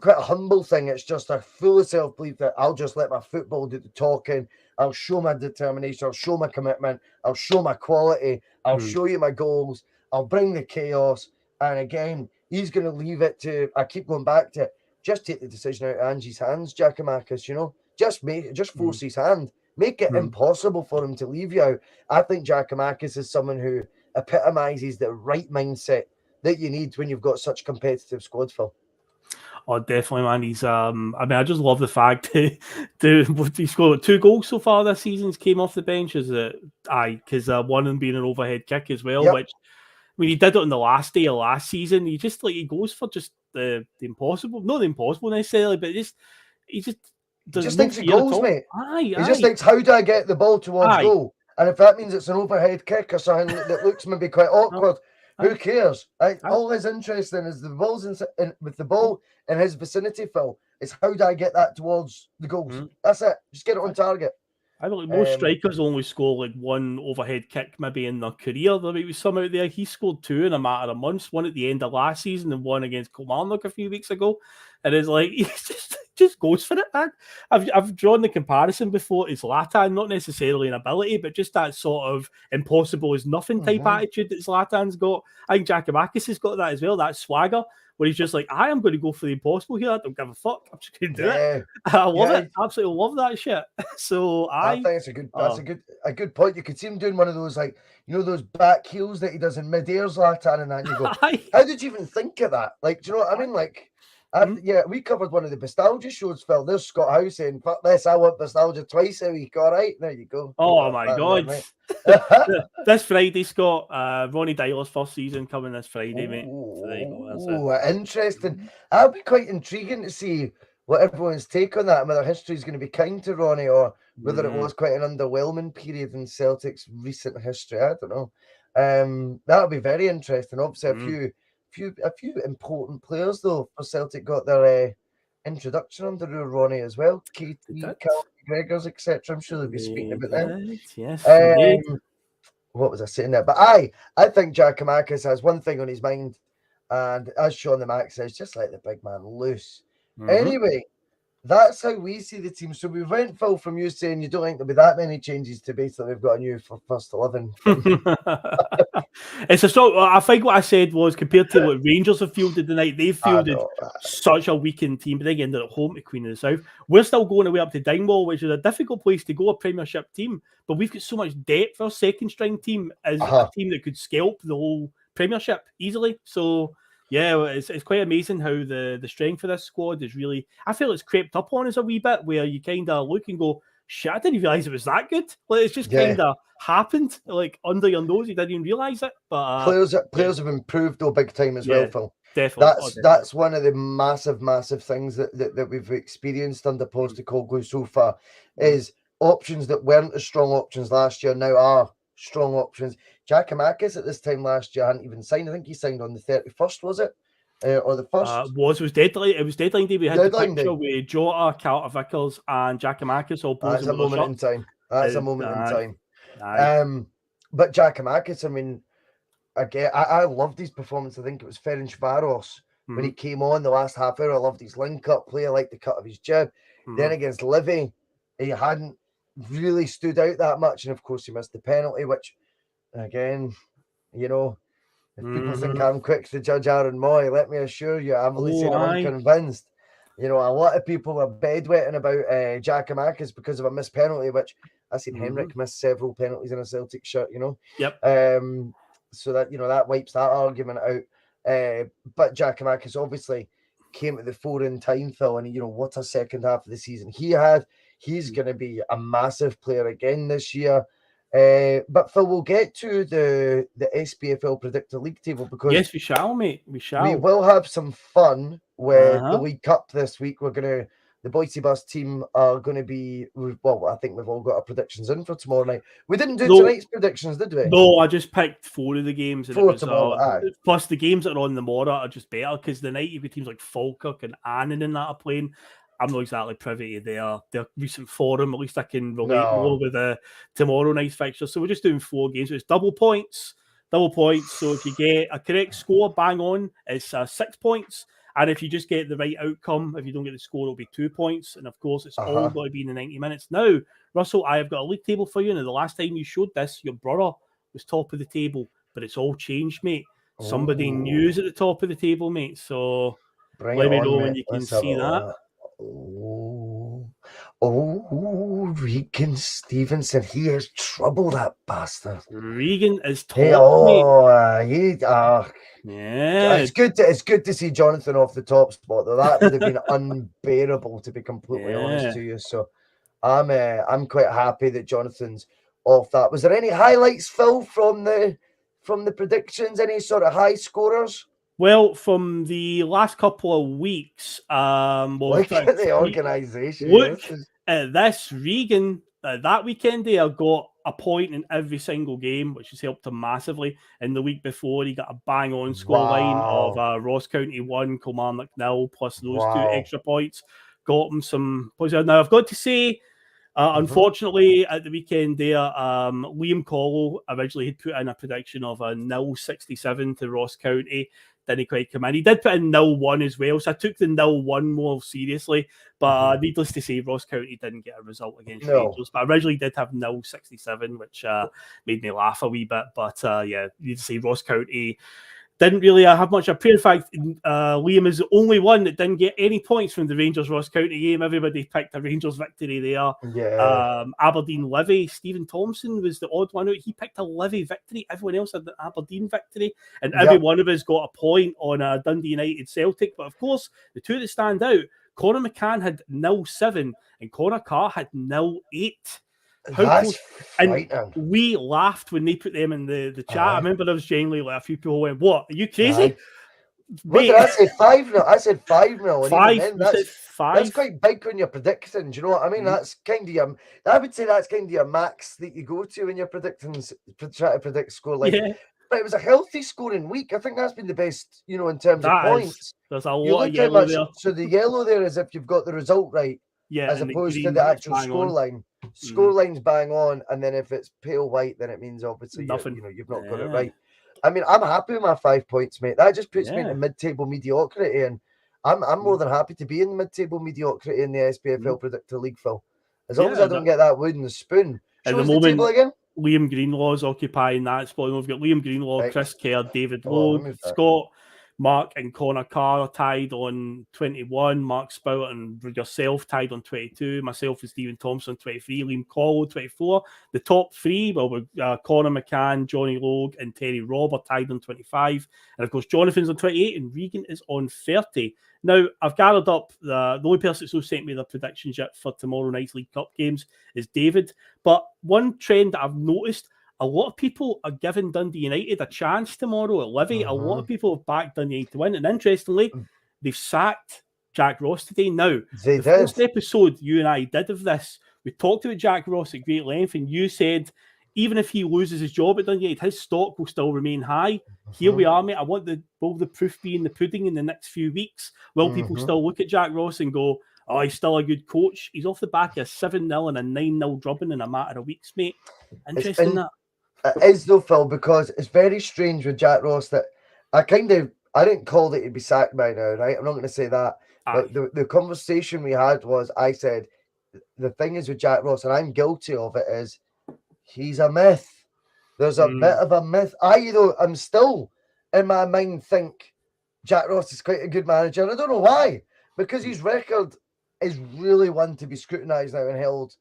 quite a humble thing. It's just a full self-belief that I'll just let my football do the talking. I'll show my determination. I'll show my commitment. I'll show my quality. I'll show you my goals. I'll bring the chaos. And again, he's going to leave it to, I keep going back to it, just take the decision out of Angie's hands, Giakoumakis, just force his hand. Make it impossible for him to leave you out. I think Giakoumakis is someone who epitomises the right mindset that you need when you've got such a competitive squad, Phil. Oh, definitely, man. He's I just love the fact that he scored 2 goals so far this season. Came off the bench, because one of them being an overhead kick as well, which when he did it on the last day of last season, he goes for just the impossible, not the impossible necessarily, but he just thinks he goals, mate. He just thinks, how do I get the ball towards goal? And if that means it's an overhead kick or something that looks maybe quite awkward, who cares? All his interest in is the balls with the ball in his vicinity, Phil. It's how do I get that towards the goals? That's it. Just get it on target. I believe most strikers only score like one overhead kick maybe in their career. There may be some out there. He scored 2 in a matter of months, one at the end of last season and one against Kilmarnock a few weeks ago. And it's like, he just goes for it, man. I've drawn the comparison before to Zlatan, not necessarily an ability, but just that sort of impossible is nothing type attitude that Zlatan's got. I think Giakoumakis has got that as well, that swagger, where he's just like, I am going to go for the impossible here. I don't give a fuck. I'm just going to do it. I love it. Absolutely love that shit. So I think it's a good point. You could see him doing one of those, like, those back heels that he does in mid-air, Zlatan, and that. You go, how did you even think of that? Like, do you know what I mean? Like, we covered one of the nostalgia shows, Phil. There's Scott Howe saying, fuck this, I want nostalgia twice a week. All right, there you go. Oh my God. This Friday, Scott, Ronnie Dyler's first season coming this Friday, mate. So there you go. Interesting. That'll be quite intriguing to see what everyone's take on that, and whether history is going to be kind to Ronnie or whether it was quite an underwhelming period in Celtic's recent history. I don't know. That'll be very interesting. Obviously, a few important players though for Celtic got their introduction under Ronnie as well. KT, Cal Gregors, etc. I'm sure they'll be speaking about them. Yes. What was I saying there? But I think Giakoumakis has one thing on his mind, and as Sean the Mac says, just let the big man loose. Anyway, that's how we see the team. So we went, Phil, from you saying you don't think there'll be that many changes to basically we've got a new first 11. It's a sort. I think what I said was compared to what Rangers have fielded tonight, they've fielded such a weakened team, but they ended up home to Queen of the South. We're still going away up to Dingwall, which is a difficult place to go, a Premiership team, but we've got so much depth. Our second string team is a team that could scalp the whole Premiership easily. So yeah, it's quite amazing how the strength of this squad is really, I feel it's crept up on us a wee bit, where you kind of look and go, shit, I didn't realise it was that good. Like, it's just kind of happened, like, under your nose. You didn't even realise it. But players have improved, though, big time as well, Phil. Definitely. That's one of the massive things that we've experienced under Postecoglou so far, is options that weren't as strong options last year now are strong options. Giakoumakis at this time last year hadn't even signed. I think he signed on the 31st, was it? Or the first? It was deadline day. We had the picture with Jota, Carter Vickers, and Giakoumakis all posing. That's a moment in time. That's a moment in time. But Giakoumakis, I mean, again, I loved his performance. I think it was Ferencváros when he came on the last half hour. I loved his link-up play. I liked the cut of his jib. Then against Livy, he hadn't really stood out that much. And, of course, he missed the penalty, which, again, if people think I'm quick to judge Aaron Mooy, let me assure you, I'm only saying I'm unconvinced. You know, a lot of people were bedwetting about Giakoumakis because of a missed penalty, which I seen Henrik miss several penalties in a Celtic shirt, you know. Yep. So that, you know, that wipes that argument out. But Giakoumakis obviously came to the fore in time, Phil, and you know, what a second half of the season he had. He's going to be a massive player again this year. But Phil, we'll get to the SPFL Predictor League table because yes, we shall, mate. We shall. we will have some fun with the League Cup this week. The Bhoycie Bus team are going to be, well, I think we've all got our predictions in for tomorrow night. We didn't do tonight's predictions, did we? No, I just picked 4 of the games. And Four tomorrow, plus, the games that are on the morrow are just better because the night you've got teams like Falkirk and Annan and that are playing. I'm not exactly privy to their recent form. At least I can relate more with tomorrow night's fixture. So we're just doing 4 games. So it's double points. So if you get a correct score, bang on, it's 6 points. And if you just get the right outcome, if you don't get the score, it'll be 2 points. And of course, it's all got to be in the 90 minutes. Now, Russell, I have got a league table for you. And the last time you showed this, your brother was top of the table, but it's all changed, mate. Somebody new's at the top of the table, mate. So let me know when you can see that. Regan Stevenson. He has trouble, that bastard. Regan is top, mate. Yeah. It's good to see Jonathan off the top spot, though. That would have been unbearable, to be completely honest to you. So I'm quite happy that Jonathan's off that. Was there any highlights, Phil, from the predictions? Any sort of high scorers? Well, from the last couple of weeks, look at the organisation. Look at this. Regan, that weekend there got a point in every single game, which has helped him massively. And the week before, he got a bang-on scoreline of Ross County 1, Kilmarnock 0, plus those 2 extra points. Got him some positive. Now, I've got to say, unfortunately, at the weekend there, Liam Collo originally had put in a prediction of a 0-67 to Ross County. Didn't quite come in. He did put in 0-1 as well, so I took the 0-1 more seriously. But needless to say, Ross County didn't get a result against Rangers. But I originally did have 0-67, which made me laugh a wee bit. But need to say Ross County didn't really have much up here. In fact, Liam is the only one that didn't get any points from the Rangers-Ross County game. Everybody picked a Rangers victory there. Yeah. Aberdeen-Livy. Stephen Thompson was the odd one out. He picked a Livy victory. Everyone else had the Aberdeen victory. And every one of us got a point on a Dundee United Celtic. But of course, the 2 that stand out, Conor McCann had 0-7 and Connor Carr had 0-8. That's and we laughed when they put them in the chat. I remember there was genuinely like a few people went, "What? Are you crazy?" What did I say? 5-0. I said 5-0. 5. That's quite big when you're predicting. Do you know what I mean? That's kind of your. I would say that's kind of your max that you go to when you're predicting, try to predict score. Like, but it was a healthy scoring week. I think that's been the best, you know, in terms of points. There's a lot of yellow there. So the yellow there is if you've got the result right, as opposed to the actual scoreline. Scoreline's bang on, and then if it's pale white, then it means obviously you've not got it right. I mean, I'm happy with my 5 points, mate. That just puts me into mid-table mediocrity, and I'm more than happy to be in mid-table mediocrity in the SPFL Predictor League, Phil. As long as I don't get that wooden spoon. At the moment, table again? Liam Greenlaw's occupying that spot. We've got Liam Greenlaw, Chris Kerr, David Lowe, Scott, Mark and Connor Carr tied on 21. Mark Spout and yourself tied on 22. Myself and Stephen Thompson 23. Liam Collo 24. The top 3, with Connor McCann, Johnny Logue, and Terry Robb are tied on 25. And of course, Jonathan's on 28 and Regan is on 30. Now, I've gathered up the only person that's sent me the predictions yet for tomorrow night's League Cup games is David. But one trend that I've noticed, a lot of people are giving Dundee United a chance tomorrow at Livy. A lot of people have backed Dundee United to win. And interestingly, they've sacked Jack Ross today. Now, the first episode you and I did of this, we talked about Jack Ross at great length, and you said even if he loses his job at Dundee United, his stock will still remain high. Here we are, mate. I want will the proof be in the pudding in the next few weeks? Will people still look at Jack Ross and go, oh, he's still a good coach? He's off the back of a 7-0 and a 9-0 drubbing in a matter of weeks, mate. Interesting that. It is though, Phil, because it's very strange with Jack Ross that I didn't call that he'd be sacked by now, right? I'm not going to say that. But the conversation we had was, I said, the thing is with Jack Ross, and I'm guilty of it, is he's a myth. There's a bit of a myth. I'm still, in my mind, think Jack Ross is quite a good manager. And I don't know why. because his record is really one to be scrutinised now and held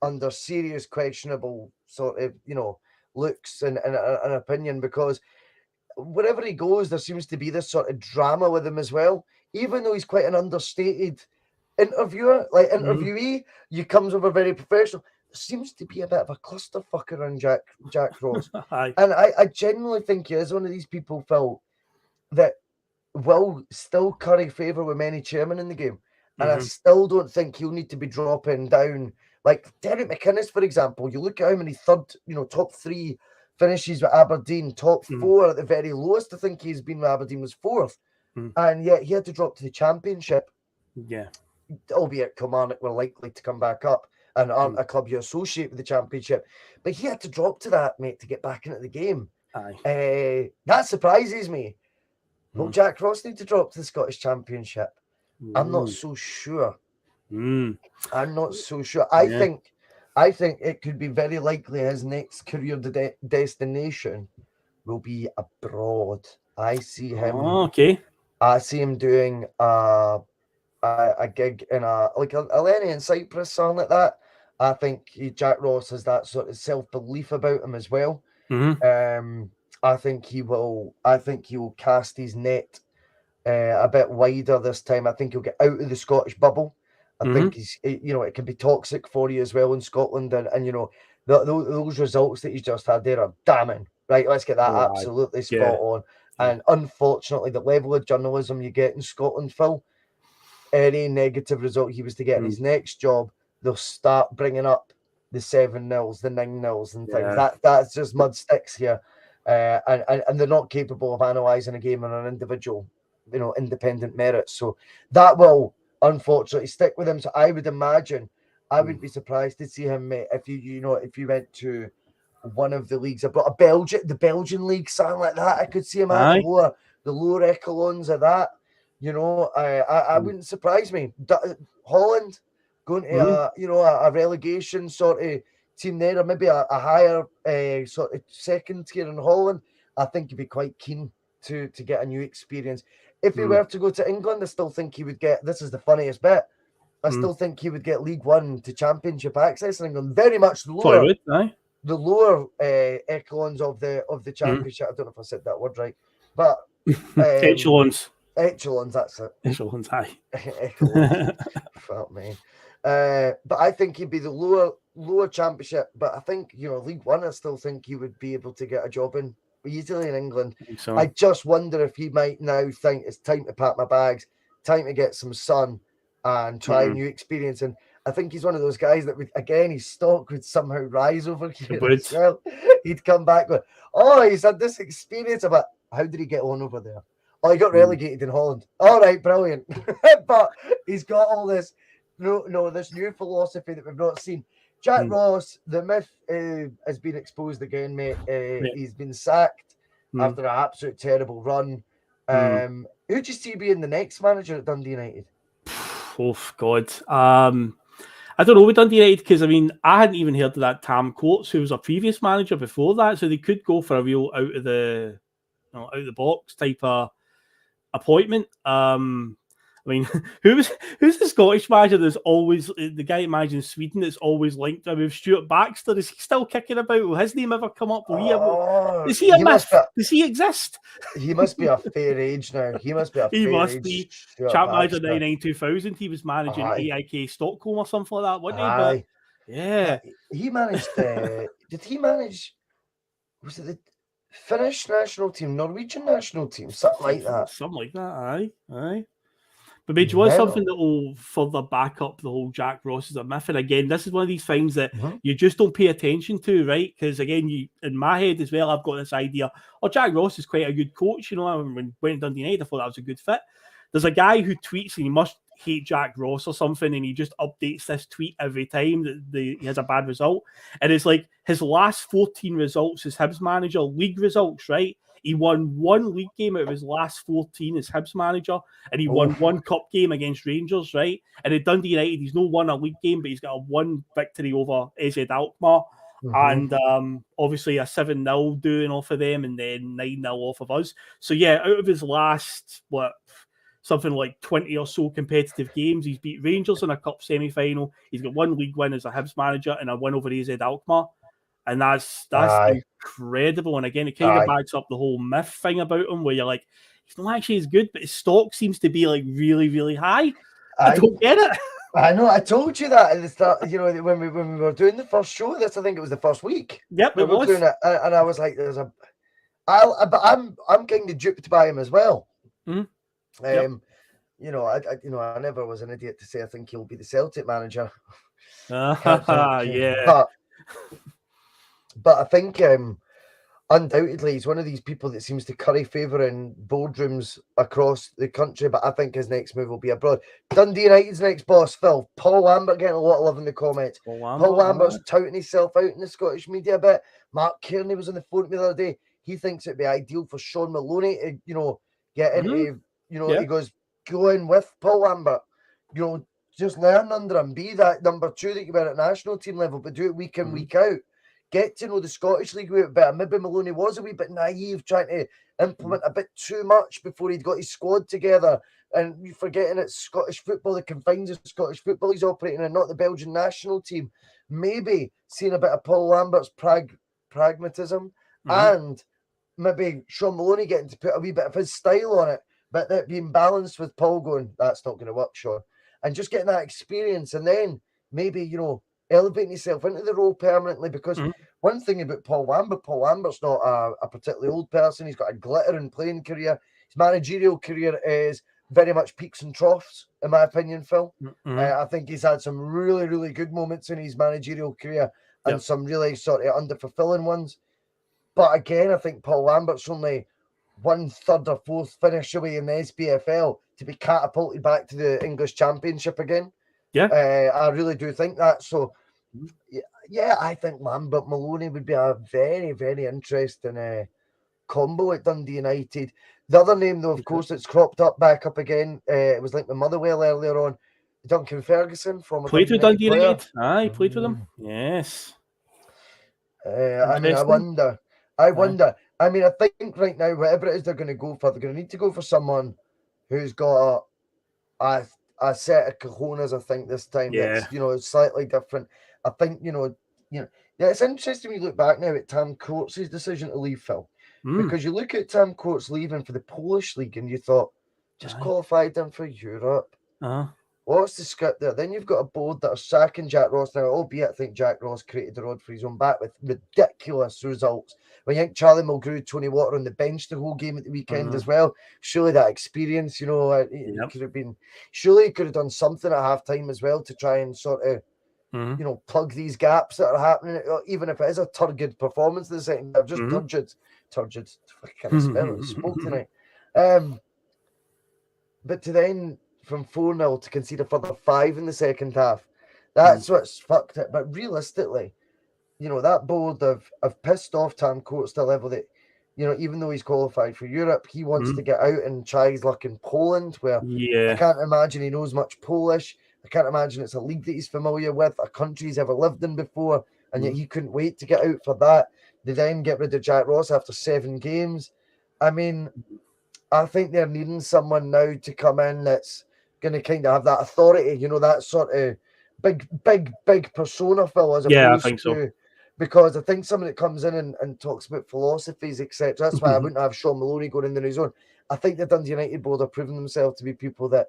under serious questionable sort of, looks and opinion, because wherever he goes, there seems to be this sort of drama with him as well. Even though he's quite an understated interviewee, he comes over very professional. There seems to be a bit of a clusterfuck around Jack Ross. And I genuinely think he is one of these people, Phil, that will still curry favour with many chairmen in the game. And I still don't think he'll need to be dropping down. Like Derek McInnes, for example, you look at how many top 3 finishes with Aberdeen, top 4 at the very lowest. I think he's been with Aberdeen was 4th. And yet he had to drop to the Championship. Yeah. Albeit Kilmarnock were likely to come back up and aren't a club you associate with the Championship. But he had to drop to that, mate, to get back into the game. That surprises me. Will Jack Ross need to drop to the Scottish Championship? I'm not so sure. I'm not so sure. I think it could be very likely his next career destination will be abroad. I see him. I see him doing a gig in a Eleni in Cyprus, something like that. I think Jack Ross has that sort of self-belief about him as well. I think he will cast his net a bit wider this time. I think he'll get out of the Scottish bubble. I think it can be toxic for you as well in Scotland, and those results that he's just had there are damning. Right, let's get that absolutely spot on. And unfortunately, the level of journalism you get in Scotland, Phil, any negative result he was to get in his next job, they'll start bringing up the 7-0s, the 9-0s and things. That's just mud sticks here. And they're not capable of analysing a game on an individual, independent merit. So that will unfortunately stick with him. So I would imagine, I wouldn't be surprised to see him, mate, if you went to one of the leagues abroad, the Belgian league, something like that. I could see him at the lower echelons of that. I wouldn't surprise me. Holland going to a relegation sort of team there, or maybe a higher sort of second tier in Holland. I think he'd be quite keen to get a new experience. If he were to go to England, I still think he would get. This is the funniest bit. I still think he would get League One to Championship access in England. Very much lower. The lower echelons of the Championship. I don't know if I said that word right, but echelons. Echelons, that's it. Echelons, echelons. Fuck me. But I think he'd be the lower Championship. But I think League One, I still think he would be able to get a job in easily in England. I just wonder if he might now think it's time to pack my bags, time to get some sun and try a new experience. And I think he's one of those guys that his stock would somehow rise over here as well. He'd come back with, he's had this experience about how did he get on over there? Oh, he got relegated in Holland. All right, brilliant. But he's got all this, this new philosophy that we've not seen. Jack Ross, the myth has been exposed again, mate. He's been sacked after an absolute terrible run. Who do you see being the next manager at Dundee United? Oh, God. I don't know with Dundee United, because I hadn't even heard of that Tam Coates, who was a previous manager before that, so they could go for a real out of the box type of appointment. Who's the Scottish manager that's always the guy that manages Sweden that's always linked with Stuart Baxter? Is he still kicking about? Will his name ever come up? Is he a myth? Does he exist? He must be a fair age now. He must be. Champ manager 99-2000. He was managing AIK Stockholm or something like that, wasn't he? But, he managed. Did he manage? Was it the Finnish national team, Norwegian national team, something like that? Something like that. Aye. But mate, you want something that will further back up the whole Jack Ross as a myth? And again, this is one of these things that you just don't pay attention to, right? Because again, in my head as well, I've got this idea, Jack Ross is quite a good coach. When we went to Dundee United, I thought that was a good fit. There's a guy who tweets and he must hate Jack Ross or something, and he just updates this tweet every time that he has a bad result. And it's like his last 14 results as Hibs manager, league results, right? He won one league game out of his last 14 as Hibs manager, and he won one cup game against Rangers, right? And at Dundee United, he's not won a league game, but he's got a one victory over AZ Alkmaar, and obviously a 7-0 doing off of them, and then 9-0 off of us. So yeah, out of his last, something like 20 or so competitive games. He's beat Rangers in a cup semi-final. He's got 1 league win as a Hibs manager and a win over AZ Alkmaar. And that's incredible. And again, it kind of backs up the whole myth thing about him, where you're like, he's not actually as good, but his stock seems to be like really, really high. I don't get it. I know. I told you that at the start. You know, when we were doing the first show, I think it was the first week. Yep, we were doing it, and I was like, "There's a." But I'm kind of duped by him as well. Mm-hmm. You know, I never was an idiot to say I think he'll be the Celtic manager. Yeah. But I think undoubtedly he's one of these people that seems to curry favour in boardrooms across the country. But I think his next move will be abroad. Dundee United's next boss, Phil. Paul Lambert getting a lot of love in the comments. Paul Lambert's touting himself out in the Scottish media a bit. Mark Kearney was on the phone with me the other day. He thinks it'd be ideal for Sean Maloney to, you know, get into, you know, he goes, go in with Paul Lambert, you know, just learn under him, be that number 2 that you were at national team level, but do it week in, week out. Get to know the Scottish League a bit better. Maybe Maloney was a wee bit naive, trying to implement a bit too much before he'd got his squad together. And you forgetting it's Scottish football, the confines of Scottish football he's operating in, not the Belgian national team. Maybe seeing a bit of Paul Lambert's pragmatism and maybe Sean Maloney getting to put a wee bit of his style on it, but that being balanced with Paul going, that's not going to work, Sean. And just getting that experience, and then maybe, you know, elevating yourself into the role permanently, because one thing about Paul Lambert's not a particularly old person. He's got a glittering playing career. His managerial career is very much peaks and troughs, in my opinion, Phil. I think he's had some really, really good moments in his managerial career and some really sort of underfulfilling ones. But again, I think Paul Lambert's only 1/3 or 4th finish away in the SPFL to be catapulted back to the English Championship again. I really do think that. So, yeah, I think Lambert Maloney would be a very, very interesting combo at Dundee United. The other name, though, of course, that's cropped up back up again. It was like the Motherwell earlier on. Duncan Ferguson, former played with Dundee United. He played with them. Yes. I mean, I wonder. I mean, I think right now, whatever it is they're going to go for, they're going to need to go for someone who's got a set of cojones, I think, this time. That's, you know, it's slightly different. I think, you know, it's interesting when you look back now at Tam Courts' decision to leave, Phil, because you look at Tam Courts leaving for the Polish league and you thought, just qualified him for Europe. What's the script there? Then you've got a board that are sacking Jack Ross now, albeit I think Jack Ross created the rod for his own back with ridiculous results. When you think Charlie Mulgrew, Tony Water on the bench the whole game at the weekend as well, surely that experience, you know, it could have been, surely he could have done something at half-time as well to try and sort of, you know, plug these gaps that are happening, even if it is a turgid performance in the second half, just turgid, I can't spell it, spoke tonight. But to then, from 4-0 to concede a further 5 in the second half, that's what's fucked it. But realistically, you know, that board have pissed off Tam Courts to a level that, you know, even though he's qualified for Europe, he wants to get out and try his luck in Poland, where I can't imagine he knows much Polish. I can't imagine it's a league that he's familiar with, a country he's ever lived in before, and yet he couldn't wait to get out for that. They then get rid of Jack Ross after 7 games. I mean, I think they're needing someone now to come in that's going to kind of have that authority, you know, that sort of big persona, Phil, as opposed I think so. Because I think someone that comes in and talks about philosophies, etc. That's why I wouldn't have Sean Maloney going in his own. I think the Dundee United board have proven themselves to be people that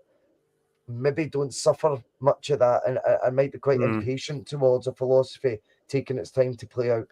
maybe don't suffer much of that and might be quite impatient towards a philosophy taking its time to play out.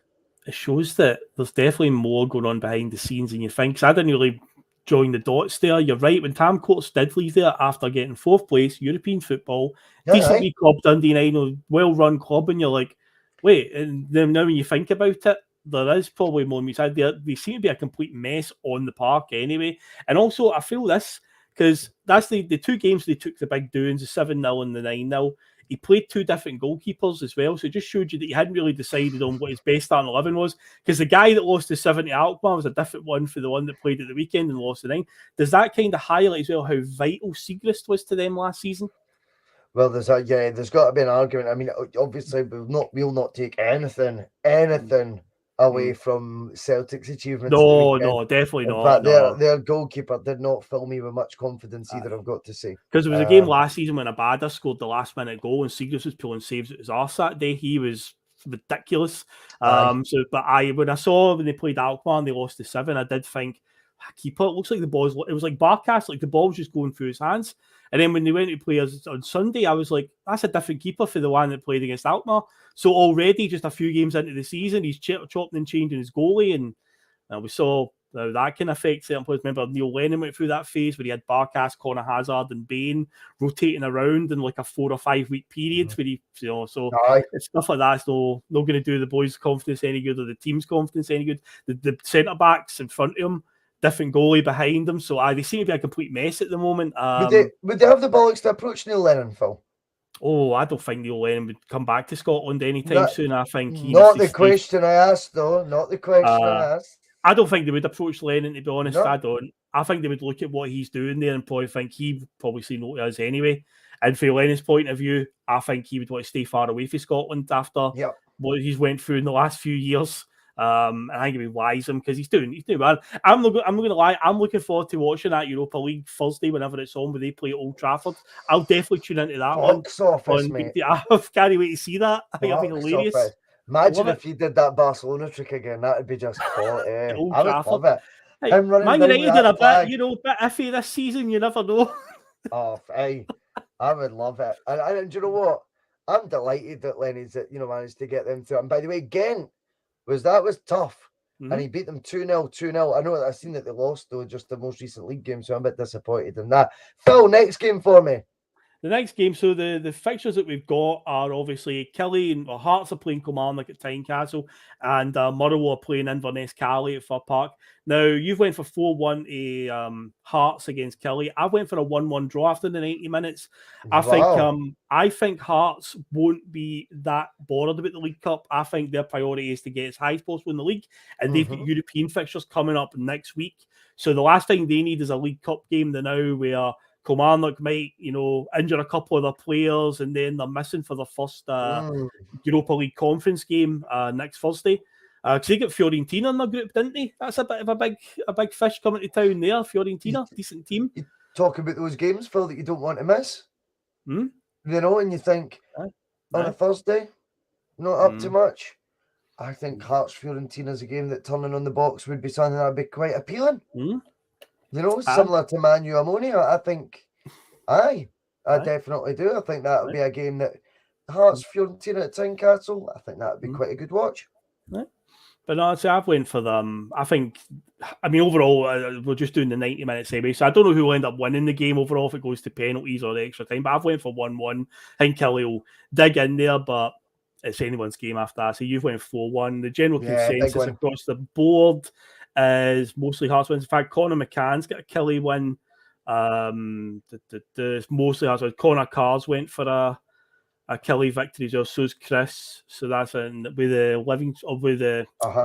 It shows that there's definitely more going on behind the scenes than you think. 'Cause I didn't really join the dots there. You're right. When Tam Courts did leave there after getting 4th place, European football, decently club, Dundee United, well-run club, and you're like, wait, and then now when you think about it, there is probably more music. They seem to be a complete mess on the park anyway. And also, I feel this, because that's the 2 games they took the big doings, the 7-0 and the 9-0. He played 2 different goalkeepers as well, so it just showed you that he hadn't really decided on what his best starting 11 was, because the guy that lost the 7 to Alkmaar was a different one for the one that played at the weekend and lost the 9. Does that kind of highlight as well how vital Siegrist was to them last season? Well, there's got to be an argument. I mean, obviously, we'll not take anything away from Celtic's achievements. No, definitely In not. fact, No. their goalkeeper did not fill me with much confidence either, I've got to say. Because there was a game last season when Abada scored the last minute goal and Seagraves was pulling saves at his arse that day. He was ridiculous. When I saw when they played Alkmaar and they lost to 7, I did think, keeper, it looks like the ball's, it was like Barkas, like the ball was just going through his hands. And then when they went to play us on Sunday, I was like, that's a different keeper for the one that played against Alkmaar. So already, just a few games into the season, he's chopping and changing his goalie. And we saw that can affect certain players. Remember, Neil Lennon went through that phase where he had Barkas, Connor Hazard, and Bain rotating around in like a 4 or 5 week period. Where he, so it's stuff like that's not going to do the boys' confidence any good or the team's confidence any good. The centre backs in front of him, different goalie behind them, so they seem to be a complete mess at the moment. Would they have the bollocks to approach Neil Lennon, Phil? Oh, I don't think Neil Lennon would come back to Scotland anytime soon. I think not the question I asked, though. Not the question I asked. I don't think they would approach Lennon, to be honest. No. I don't. I think they would look at what he's doing there and probably think he would probably say no to us anyway. And from Lennon's point of view, I think he would want to stay far away from Scotland after what he's went through in the last few years. And I think it'd be wise him because he's doing well. I'm not going to lie. I'm looking forward to watching that Europa League Thursday whenever it's on, where they play at Old Trafford. I'll definitely tune into that Box office, mate. I can't wait to see that. I think it'll be hilarious. Office. Imagine if you did that Barcelona trick again. That would be just quality. I would love it. Hey, Man United are a bit iffy this season. You never know. I would love it. And do you know what? I'm delighted that Lenny's managed to get them through. And by the way, Ghent was tough. And he beat them 2-0, 2-0. I know that I've seen that they lost, though, just the most recent league game, so I'm a bit disappointed in that. Phil, next game for me. The next game, so the fixtures that we've got are obviously Killie and Hearts are playing Kilmarnock at Tynecastle, and Motherwell are playing Inverness Cali at Fir Park. Now, you've went for 4-1 to Hearts against Killie. I went for a 1-1 draw after the 90 minutes. I think Hearts won't be that bothered about the League Cup. I think their priority is to get as high as possible in the league, and they've got European fixtures coming up next week. So the last thing they need is a League Cup game now where Kilmarnock might, injure a couple of their players, and then they're missing for the first Europa League conference game next Thursday. Because they got Fiorentina in their group, didn't they? That's a bit of a big fish coming to town there. Fiorentina, decent team. You talk about those games, Phil, that you don't want to miss. And you think on a Thursday, not up to much. I think Hearts Fiorentina is a game that turning on the box would be something that would be quite appealing. Similar to Manu Ammonia, I think. I definitely do. I think that would be a game that Hearts Fiorentina at Tynecastle. I think that would be quite a good watch. Right. But no, I've went for them. Overall, we're just doing the 90 minutes anyway, so I don't know who will end up winning the game overall if it goes to penalties or the extra time. But I've went for 1-1. I think Killie will dig in there, but it's anyone's game after that. So you've went 4-1. The general consensus across the board is mostly Hearts wins. In fact, Conor McCann's got a Killie win. Mostly Hearts wins. Connor Carr's went for a Killie victory as well. So's Chris. So that's with the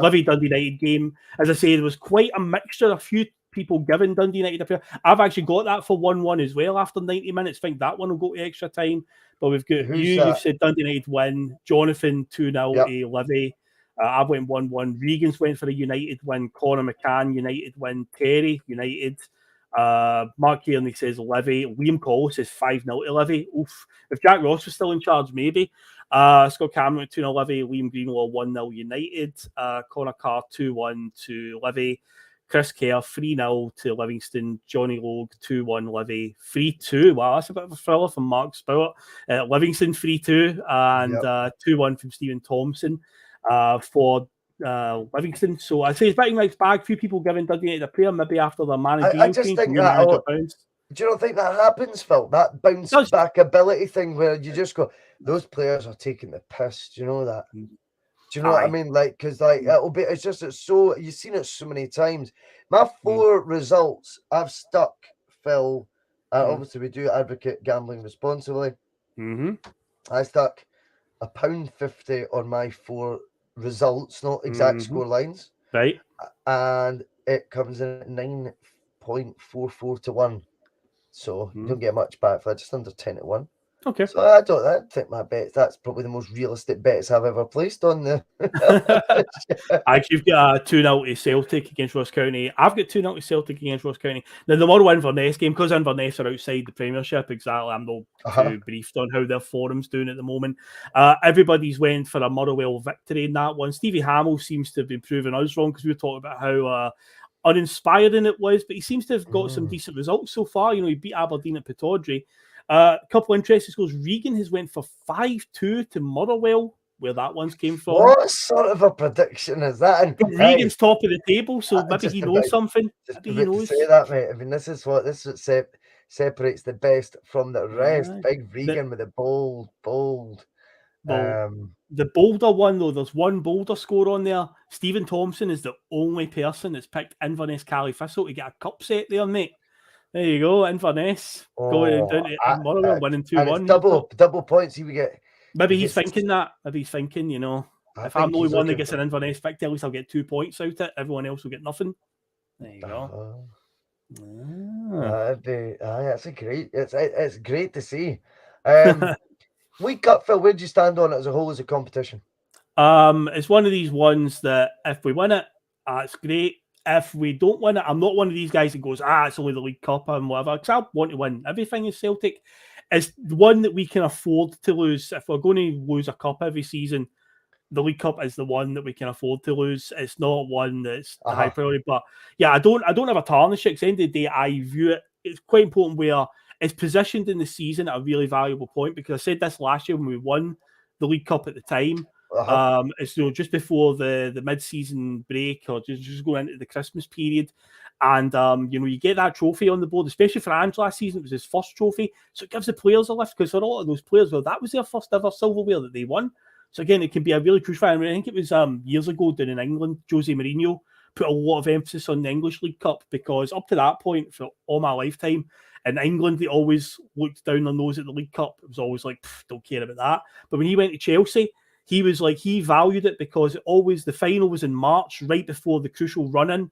Livy Dundee United game. As I say, there was quite a mixture. A few people giving Dundee United a pair. I've actually got that for 1-1 as well after 90 minutes. I think that one will go to extra time. But we've got you've said Dundee United win. Jonathan 2-0 to Livy. I went 1-1. Regan's went for a United win. Conor McCann, United win. Terry, United. Mark Kearney says Livy. Liam Cole says 5-0 to Livy. Oof. If Jack Ross was still in charge, maybe. Scott Cameron 2-0 Livy. Liam Greenlaw 1-0 United. Connor Carr 2-1 to Livy. Chris Kerr 3-0 to Livingston. Johnny Logue 2-1 Livy. 3-2. Wow, that's a bit of a thriller from Mark Spowert. Livingston 3-2 and 2-1 from Stephen Thompson for Livingston. So I'd say it's betting mixed bag. Few people giving Dundee United a prayer, maybe after their managerial I just think that do you not think that happens, Phil? That bounce back ability thing where you just go, those players are taking the piss. Do you know that? Do you know what I mean? Because it'll be. It's so you've seen it so many times. My 4 results I've stuck, Phil. Obviously, we do advocate gambling responsibly. I stuck £1.50 on my 4 results, not exact score lines. Right. And it comes in at 9.44 to 1. So you don't get much back for that, just under 10 to 1. Okay. So I think my bet, that's probably the most realistic bets I've ever placed on the. You've got a 2-0 to Celtic against Ross County. I've got 2-0 to Celtic against Ross County. Now, the Motherwell Inverness game, because Inverness are outside the Premiership, exactly, I'm not too briefed on how their form's doing at the moment. Everybody's went for a Motherwell victory in that one. Stevie Hamill seems to have been proving us wrong, because we were talking about how uninspiring it was, but he seems to have got some decent results so far. You know, he beat Aberdeen at Pittodrie. A couple of interesting scores. Regan has went for 5-2 to Motherwell, where that one's came from. What sort of a prediction is that? And Regan's top of the table, so maybe he knows something. Maybe he knows. To say that, mate. I mean, this is what separates the best from the rest. Big Regan with the bold. The Boulder one, though, there's one Boulder score on there. Stephen Thompson is the only person that's picked Inverness Cali Thistle to get a cup set there, mate. There you go, Inverness going down to Motherwell, winning 2-1. Double points he would get. Maybe he's thinking that. Maybe he's thinking, you know, if I'm the only one that gets an Inverness victory, at least I'll get 2 points out of it. Everyone else will get nothing. There you go. That's a great. It's great to see. League Cup, Phil, where do you stand on it as a whole as a competition? It's one of these ones that if we win it, it's great. If we don't win it, I'm not one of these guys that goes, it's only the League Cup and whatever, because I want to win everything in Celtic. It's the one that we can afford to lose. If we're going to lose a cup every season, the League Cup is the one that we can afford to lose. It's not one that's the high priority. But yeah, I don't have a tarnish it, because at the end of the day, I view it, it's quite important where it's positioned in the season at a really valuable point, because I said this last year when we won the League Cup at the time. It's just before the mid-season break, or just going into the Christmas period, and you get that trophy on the board, especially for Ange last season. It was his first trophy, so it gives the players a lift, because for a lot of those players, that was their first ever silverware that they won. So again, it can be a really crucial. I think it was years ago down in England, Jose Mourinho put a lot of emphasis on the English League Cup, because up to that point, for all my lifetime in England, they always looked down their nose at the League Cup. It was always like, don't care about that. But when he went to Chelsea, he was like, he valued it, because the final was in March, right before the crucial run-in,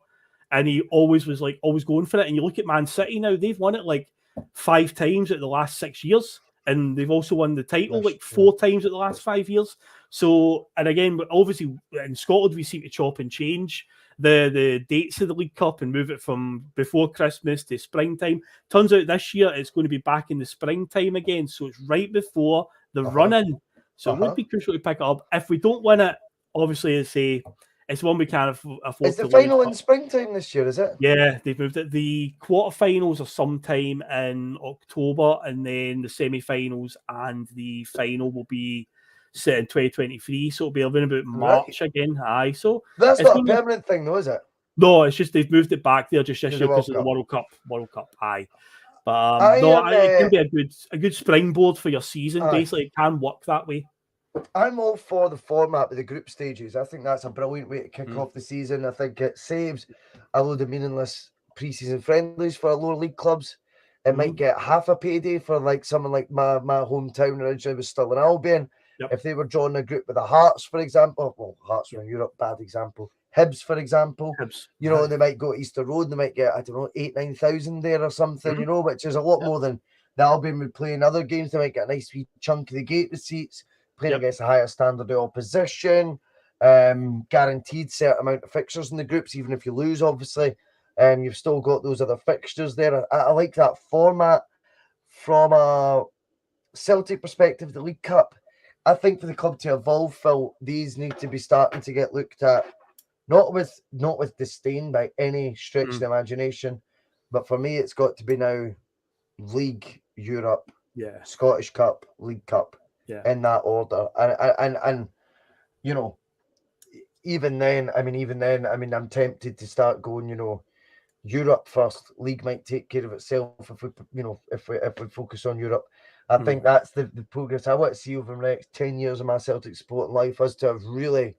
and he always was like, always going for it. And you look at Man City now, they've won it like 5 times at the last 6 years, and they've also won the title 4 times at the last 5 years. So, and again, obviously in Scotland, we seem to chop and change the dates of the League Cup and move it from before Christmas to springtime. Turns out this year it's going to be back in the springtime again, so it's right before the run-in. So it would be crucial to pick it up. If we don't win it, obviously, it's one we can't afford. Is the final in springtime this year, is it? Yeah, they've moved it. The quarterfinals are sometime in October, and then the semi-finals and the final will be set in 2023. So it'll be around about March again. Aye, so that's not a permanent thing, though, is it? No, it's just they've moved it back there just this year because of the World Cup. Aye. But it can be a good springboard for your season. Basically, it can work that way. I'm all for the format with the group stages. I think that's a brilliant way to kick off the season. I think it saves a load of meaningless pre-season friendlies for lower league clubs. It might get half a payday for like someone like my hometown originally was still in Albion. Yep. If they were drawing a group with the Hearts, for example, well, Hearts are in Europe, bad example. Hibs, for example, you know, they might go to Easter Road, they might get, 8,000-9,000 there or something, you know, which is a lot more than the Albion would play in other games. They might get a nice wee chunk of the gate receipts, playing against a higher standard of opposition, guaranteed certain amount of fixtures in the groups, even if you lose, obviously. You've still got those other fixtures there. I like that format. From a Celtic perspective, the League Cup, I think for the club to evolve, Phil, these need to be starting to get looked at, not with disdain by any stretch of the imagination, but for me, it's got to be now League, Europe, Scottish Cup, League Cup, in that order. And you know, even then, I'm tempted to start going, you know, Europe first. League might take care of itself if we focus on Europe. I think that's the progress I want to see over the next 10 years of my Celtic supporting life, us to have really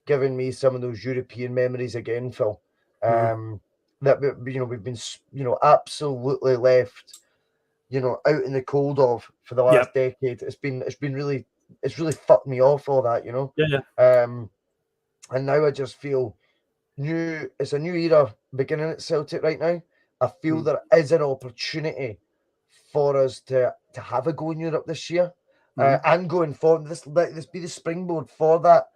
given me some of those European memories again, Phil. That we've been absolutely left, out in the cold of for the last decade. It's really fucked me off, all that, you know. And now I just feel it's a new era beginning at Celtic right now. I feel there is an opportunity for us to have a go in Europe this year and going forward. Let this be the springboard for that.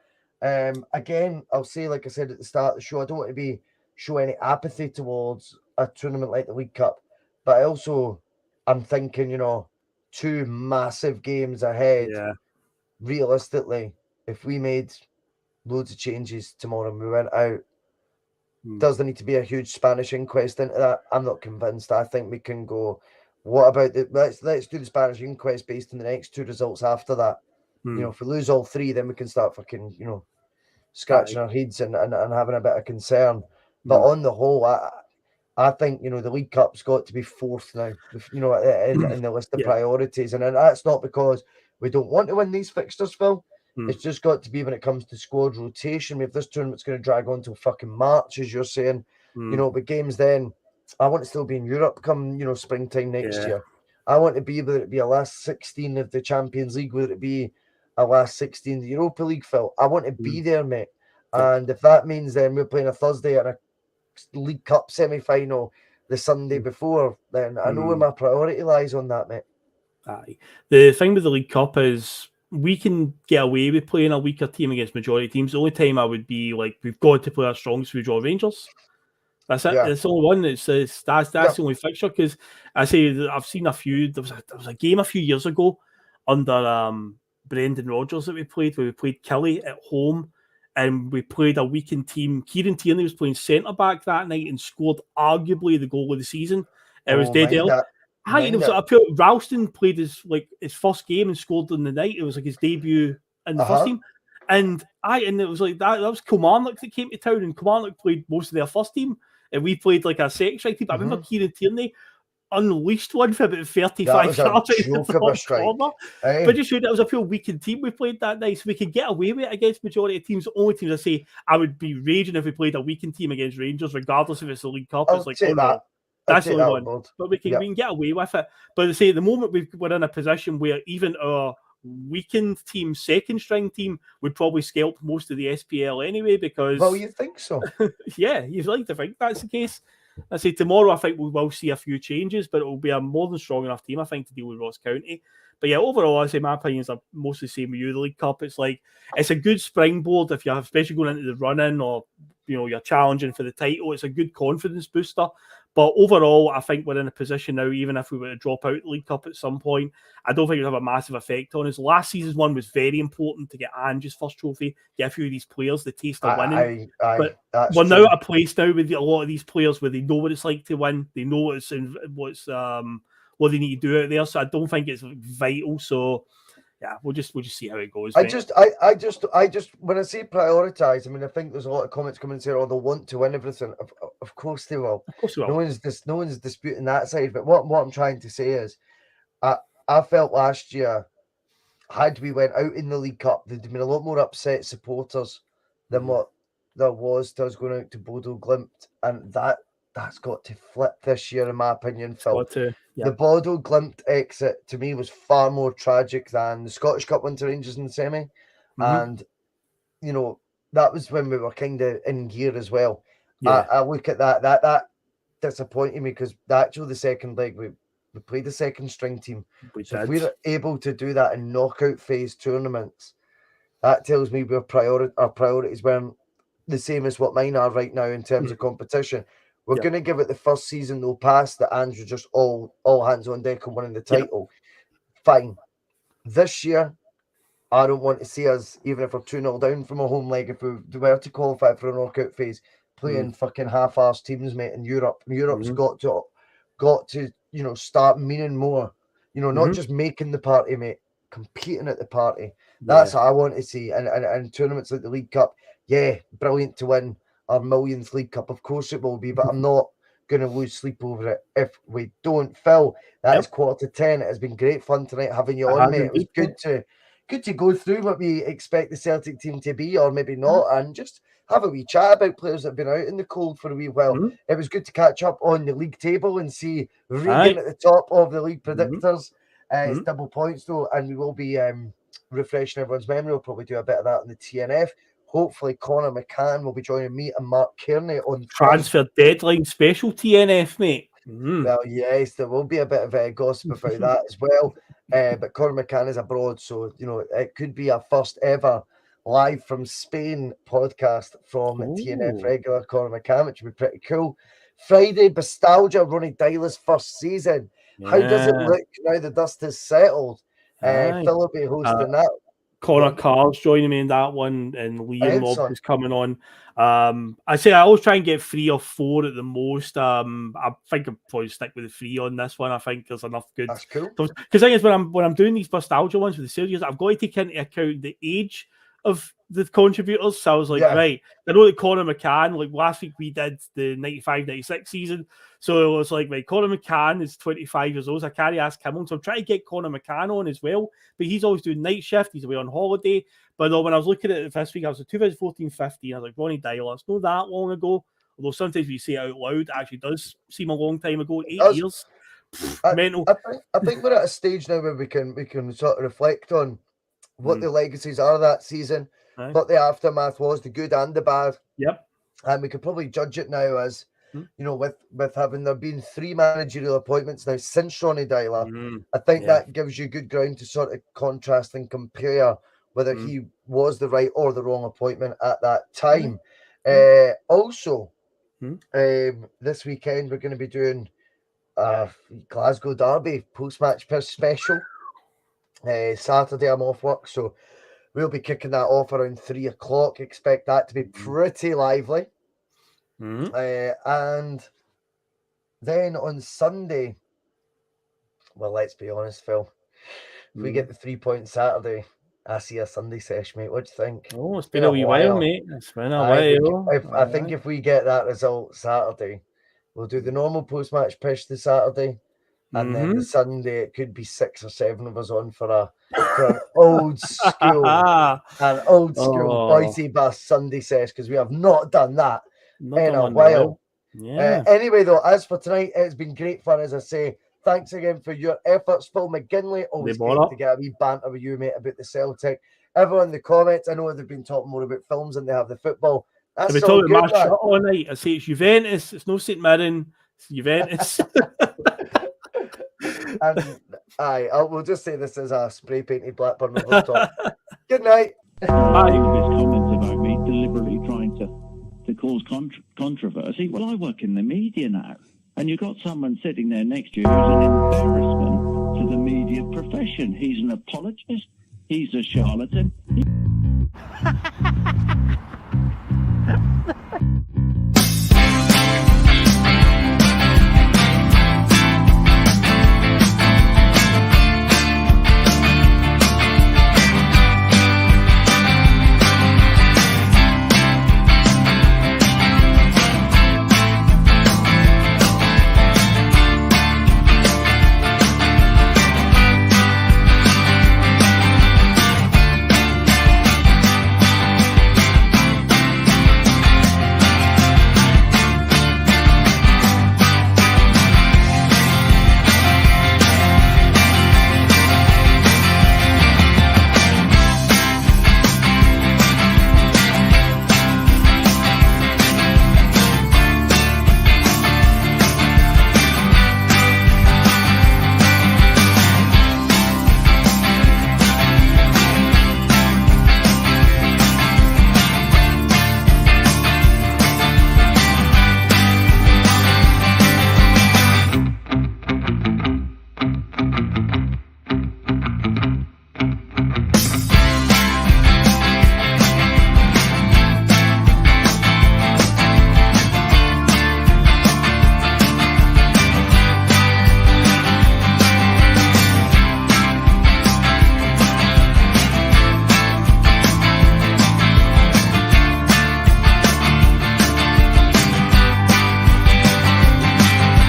Again, I'll say, like I said at the start of the show, I don't want to show any apathy towards a tournament like the League Cup, but I'm thinking, 2 massive games ahead. Yeah. Realistically, if we made loads of changes tomorrow and we went out, does there need to be a huge Spanish inquest into that? I'm not convinced. I think we can go, what about let's do the Spanish inquest based on the next 2 results after that. If we lose all 3, then we can start fucking, scratching our heads and having a bit of concern. But on the whole, I think, the League Cup's got to be 4th now, in the list of priorities. And that's not because we don't want to win these fixtures, Phil. It's just got to be when it comes to squad rotation. If this tournament's going to drag on till fucking March, as you're saying, but games then, I want to still be in Europe come, springtime next year. I want to be, whether it be a last 16 of the Champions League, whether it be a last 16 of the Europa League, Phil, I want to be there, mate. And if that means then we're playing a Thursday and a League Cup semi-final the Sunday before, then I know where my priority lies on that, mate. Aye. The thing with the League Cup is we can get away with playing a weaker team against majority teams. The only time I would be like, we've got to play our strongest if we draw Rangers. That's it. It's the only one. That's the only fixture. Because I say I've seen a few. There was a game a few years ago under Brendan Rodgers that we played, where we played Kelly at home, and we played a weakened team. Kieran Tierney was playing centre back that night and scored arguably the goal of the season. It was dead early. It was Ralston played his first game and scored in the night. It was like his debut in the first team. And it was like that was Kilmarnock that came to town, and Kilmarnock played most of their first team, and we played like a second strike team. I remember Kieran Tierney unleashed one for about 35 yards in the first corner. But just showed it was a pure weakened team we played that night, so we could get away with it against majority of teams. The only teams I say I would be raging if we played a weakened team against Rangers, regardless if it's the League Cup. It's like, no. That's the only one. But we can get away with it. But I say at the moment we're in a position where even our weakened team, second string team, would probably scalp most of the SPL anyway, because you think so? Yeah, you'd like to think that's the case. I say tomorrow I think we will see a few changes, but it will be a more than strong enough team, I think, to deal with Ross County. But yeah, overall, I say my opinions are mostly the same with you. The League Cup, it's like it's a good springboard if you're especially going into the run-in, or you're challenging for the title. It's a good confidence booster. But overall, I think we're in a position now, even if we were to drop out the League Cup at some point, I don't think it would have a massive effect on us. Last season's one was very important to get Ange's first trophy, get a few of these players the taste of winning. But we're now at a place now with a lot of these players where they know what it's like to win. They know what they need to do out there. So I don't think it's vital. So yeah, we'll just see how it goes. I just when I say prioritize, I mean, I think there's a lot of comments coming and saying, "Oh, they'll want to win everything." Of course they will. Of course they will. No one's disputing that side. But what I'm trying to say is, I felt last year, had we went out in the League Cup, there'd been a lot more upset supporters than what there was to us going out to Bodo Glimt, and that's got to flip this year, in my opinion, Phil. The Bodo Glimt exit to me was far more tragic than the Scottish Cup win to Rangers in the semi. And, that was when we were kind of in gear as well. Yeah. I look at that disappointed me, because the second leg, we played the second string team. If we're able to do that in knockout phase tournaments, that tells me our priorities weren't the same as what mine are right now in terms of competition. We're going to give it the first season, though, past that Andrew just all hands on deck on winning the title. Fine. This year, I don't want to see us, even if we're 2-0 down from a home leg, if we were to qualify for a knockout phase, playing fucking half-arsed teams, mate, in Europe. Europe's got to start meaning more. Not just making the party, mate, competing at the party. That's what I want to see. And tournaments like the League Cup, brilliant to win our millionth League Cup. Of course it will be, but I'm not going to lose sleep over it if we don't. Phil, that is 9:45. It has been great fun tonight having you on, mate. It was good to go through what we expect the Celtic team to be, or maybe not, and just have a wee chat about players that have been out in the cold for a wee while. It was good to catch up on the league table and see Regan at the top of the league predictors. It's double points though, and we will be refreshing everyone's memory. We'll probably do a bit of that on the TNF. Hopefully, Connor McCann will be joining me and Mark Kearney on transfer deadline special TNF, mate. Well, yes, there will be a bit of gossip about that as well. But Conor McCann is abroad, so it could be our first ever live from Spain podcast from TNF regular Conor McCann, which would be pretty cool. Friday, Nostalgia, Ronnie Dyler's first season. Yeah. How does it look now the dust has settled? Phil will be hosting that. Connor Carr's joining me in that one, and Liam Mobb is coming on. I always try and get 3 or 4 at the most. I think I'll probably stick with the 3 on this one. I think there's enough good. That's cool. Because the thing is, when I'm doing these nostalgia ones with the series, I've got to take into account the age of the contributors. So I was like, right, I know that Conor McCann, like last week we did the 95-96 season. So it was like, right, Conor McCann is 25 years old. So I can't ask him on. So I'm trying to get Conor McCann on as well. But he's always doing night shift. He's away on holiday. But when I was looking at it this week, I was in 2014-15. I was like, Ronnie Dyler, it's not that long ago. Although sometimes when you say it out loud, it actually does seem a long time ago. 8 years. Mental. I think we're at a stage now where we can sort of reflect on what the legacies are that season, what the aftermath was, the good and the bad. Yep. And we could probably judge it now as, with having there been 3 managerial appointments now since Ronnie Dyler. I think that gives you good ground to sort of contrast and compare whether he was the right or the wrong appointment at that time. Also, this weekend we're going to be doing Glasgow Derby post-match special. Saturday I'm off work, so we'll be kicking that off around 3 o'clock. Expect that to be pretty lively. And then on Sunday, well, let's be honest, Phil, if we get the 3 point Saturday, I see a Sunday sesh, mate. What do you think? Oh, it's been a wee while, mate. It's been a while. I think if we get that result Saturday, we'll do the normal post-match pitch the Saturday. And then the Sunday, it could be 6 or 7 of us on for an old school, Bhoycie Bus Sunday sesh, because we have not done that in a while. Yeah. Anyway, though, as for tonight, it's been great fun, as I say. Thanks again for your efforts, Phil McGinley. Always great to get a wee banter with you, mate, about the Celtic. Everyone in the comments, I know they've been talking more about films than they have the football. That's They've been talking about my shot all night. I say it's Juventus, it's no St Mirren, it's Juventus. And we'll just say this is a spray painted Blackburn over the top. Good night. His comments about me deliberately trying to cause controversy. Well, I work in the media now, and you've got someone sitting there next to you who's an embarrassment to the media profession. He's an apologist. He's a charlatan.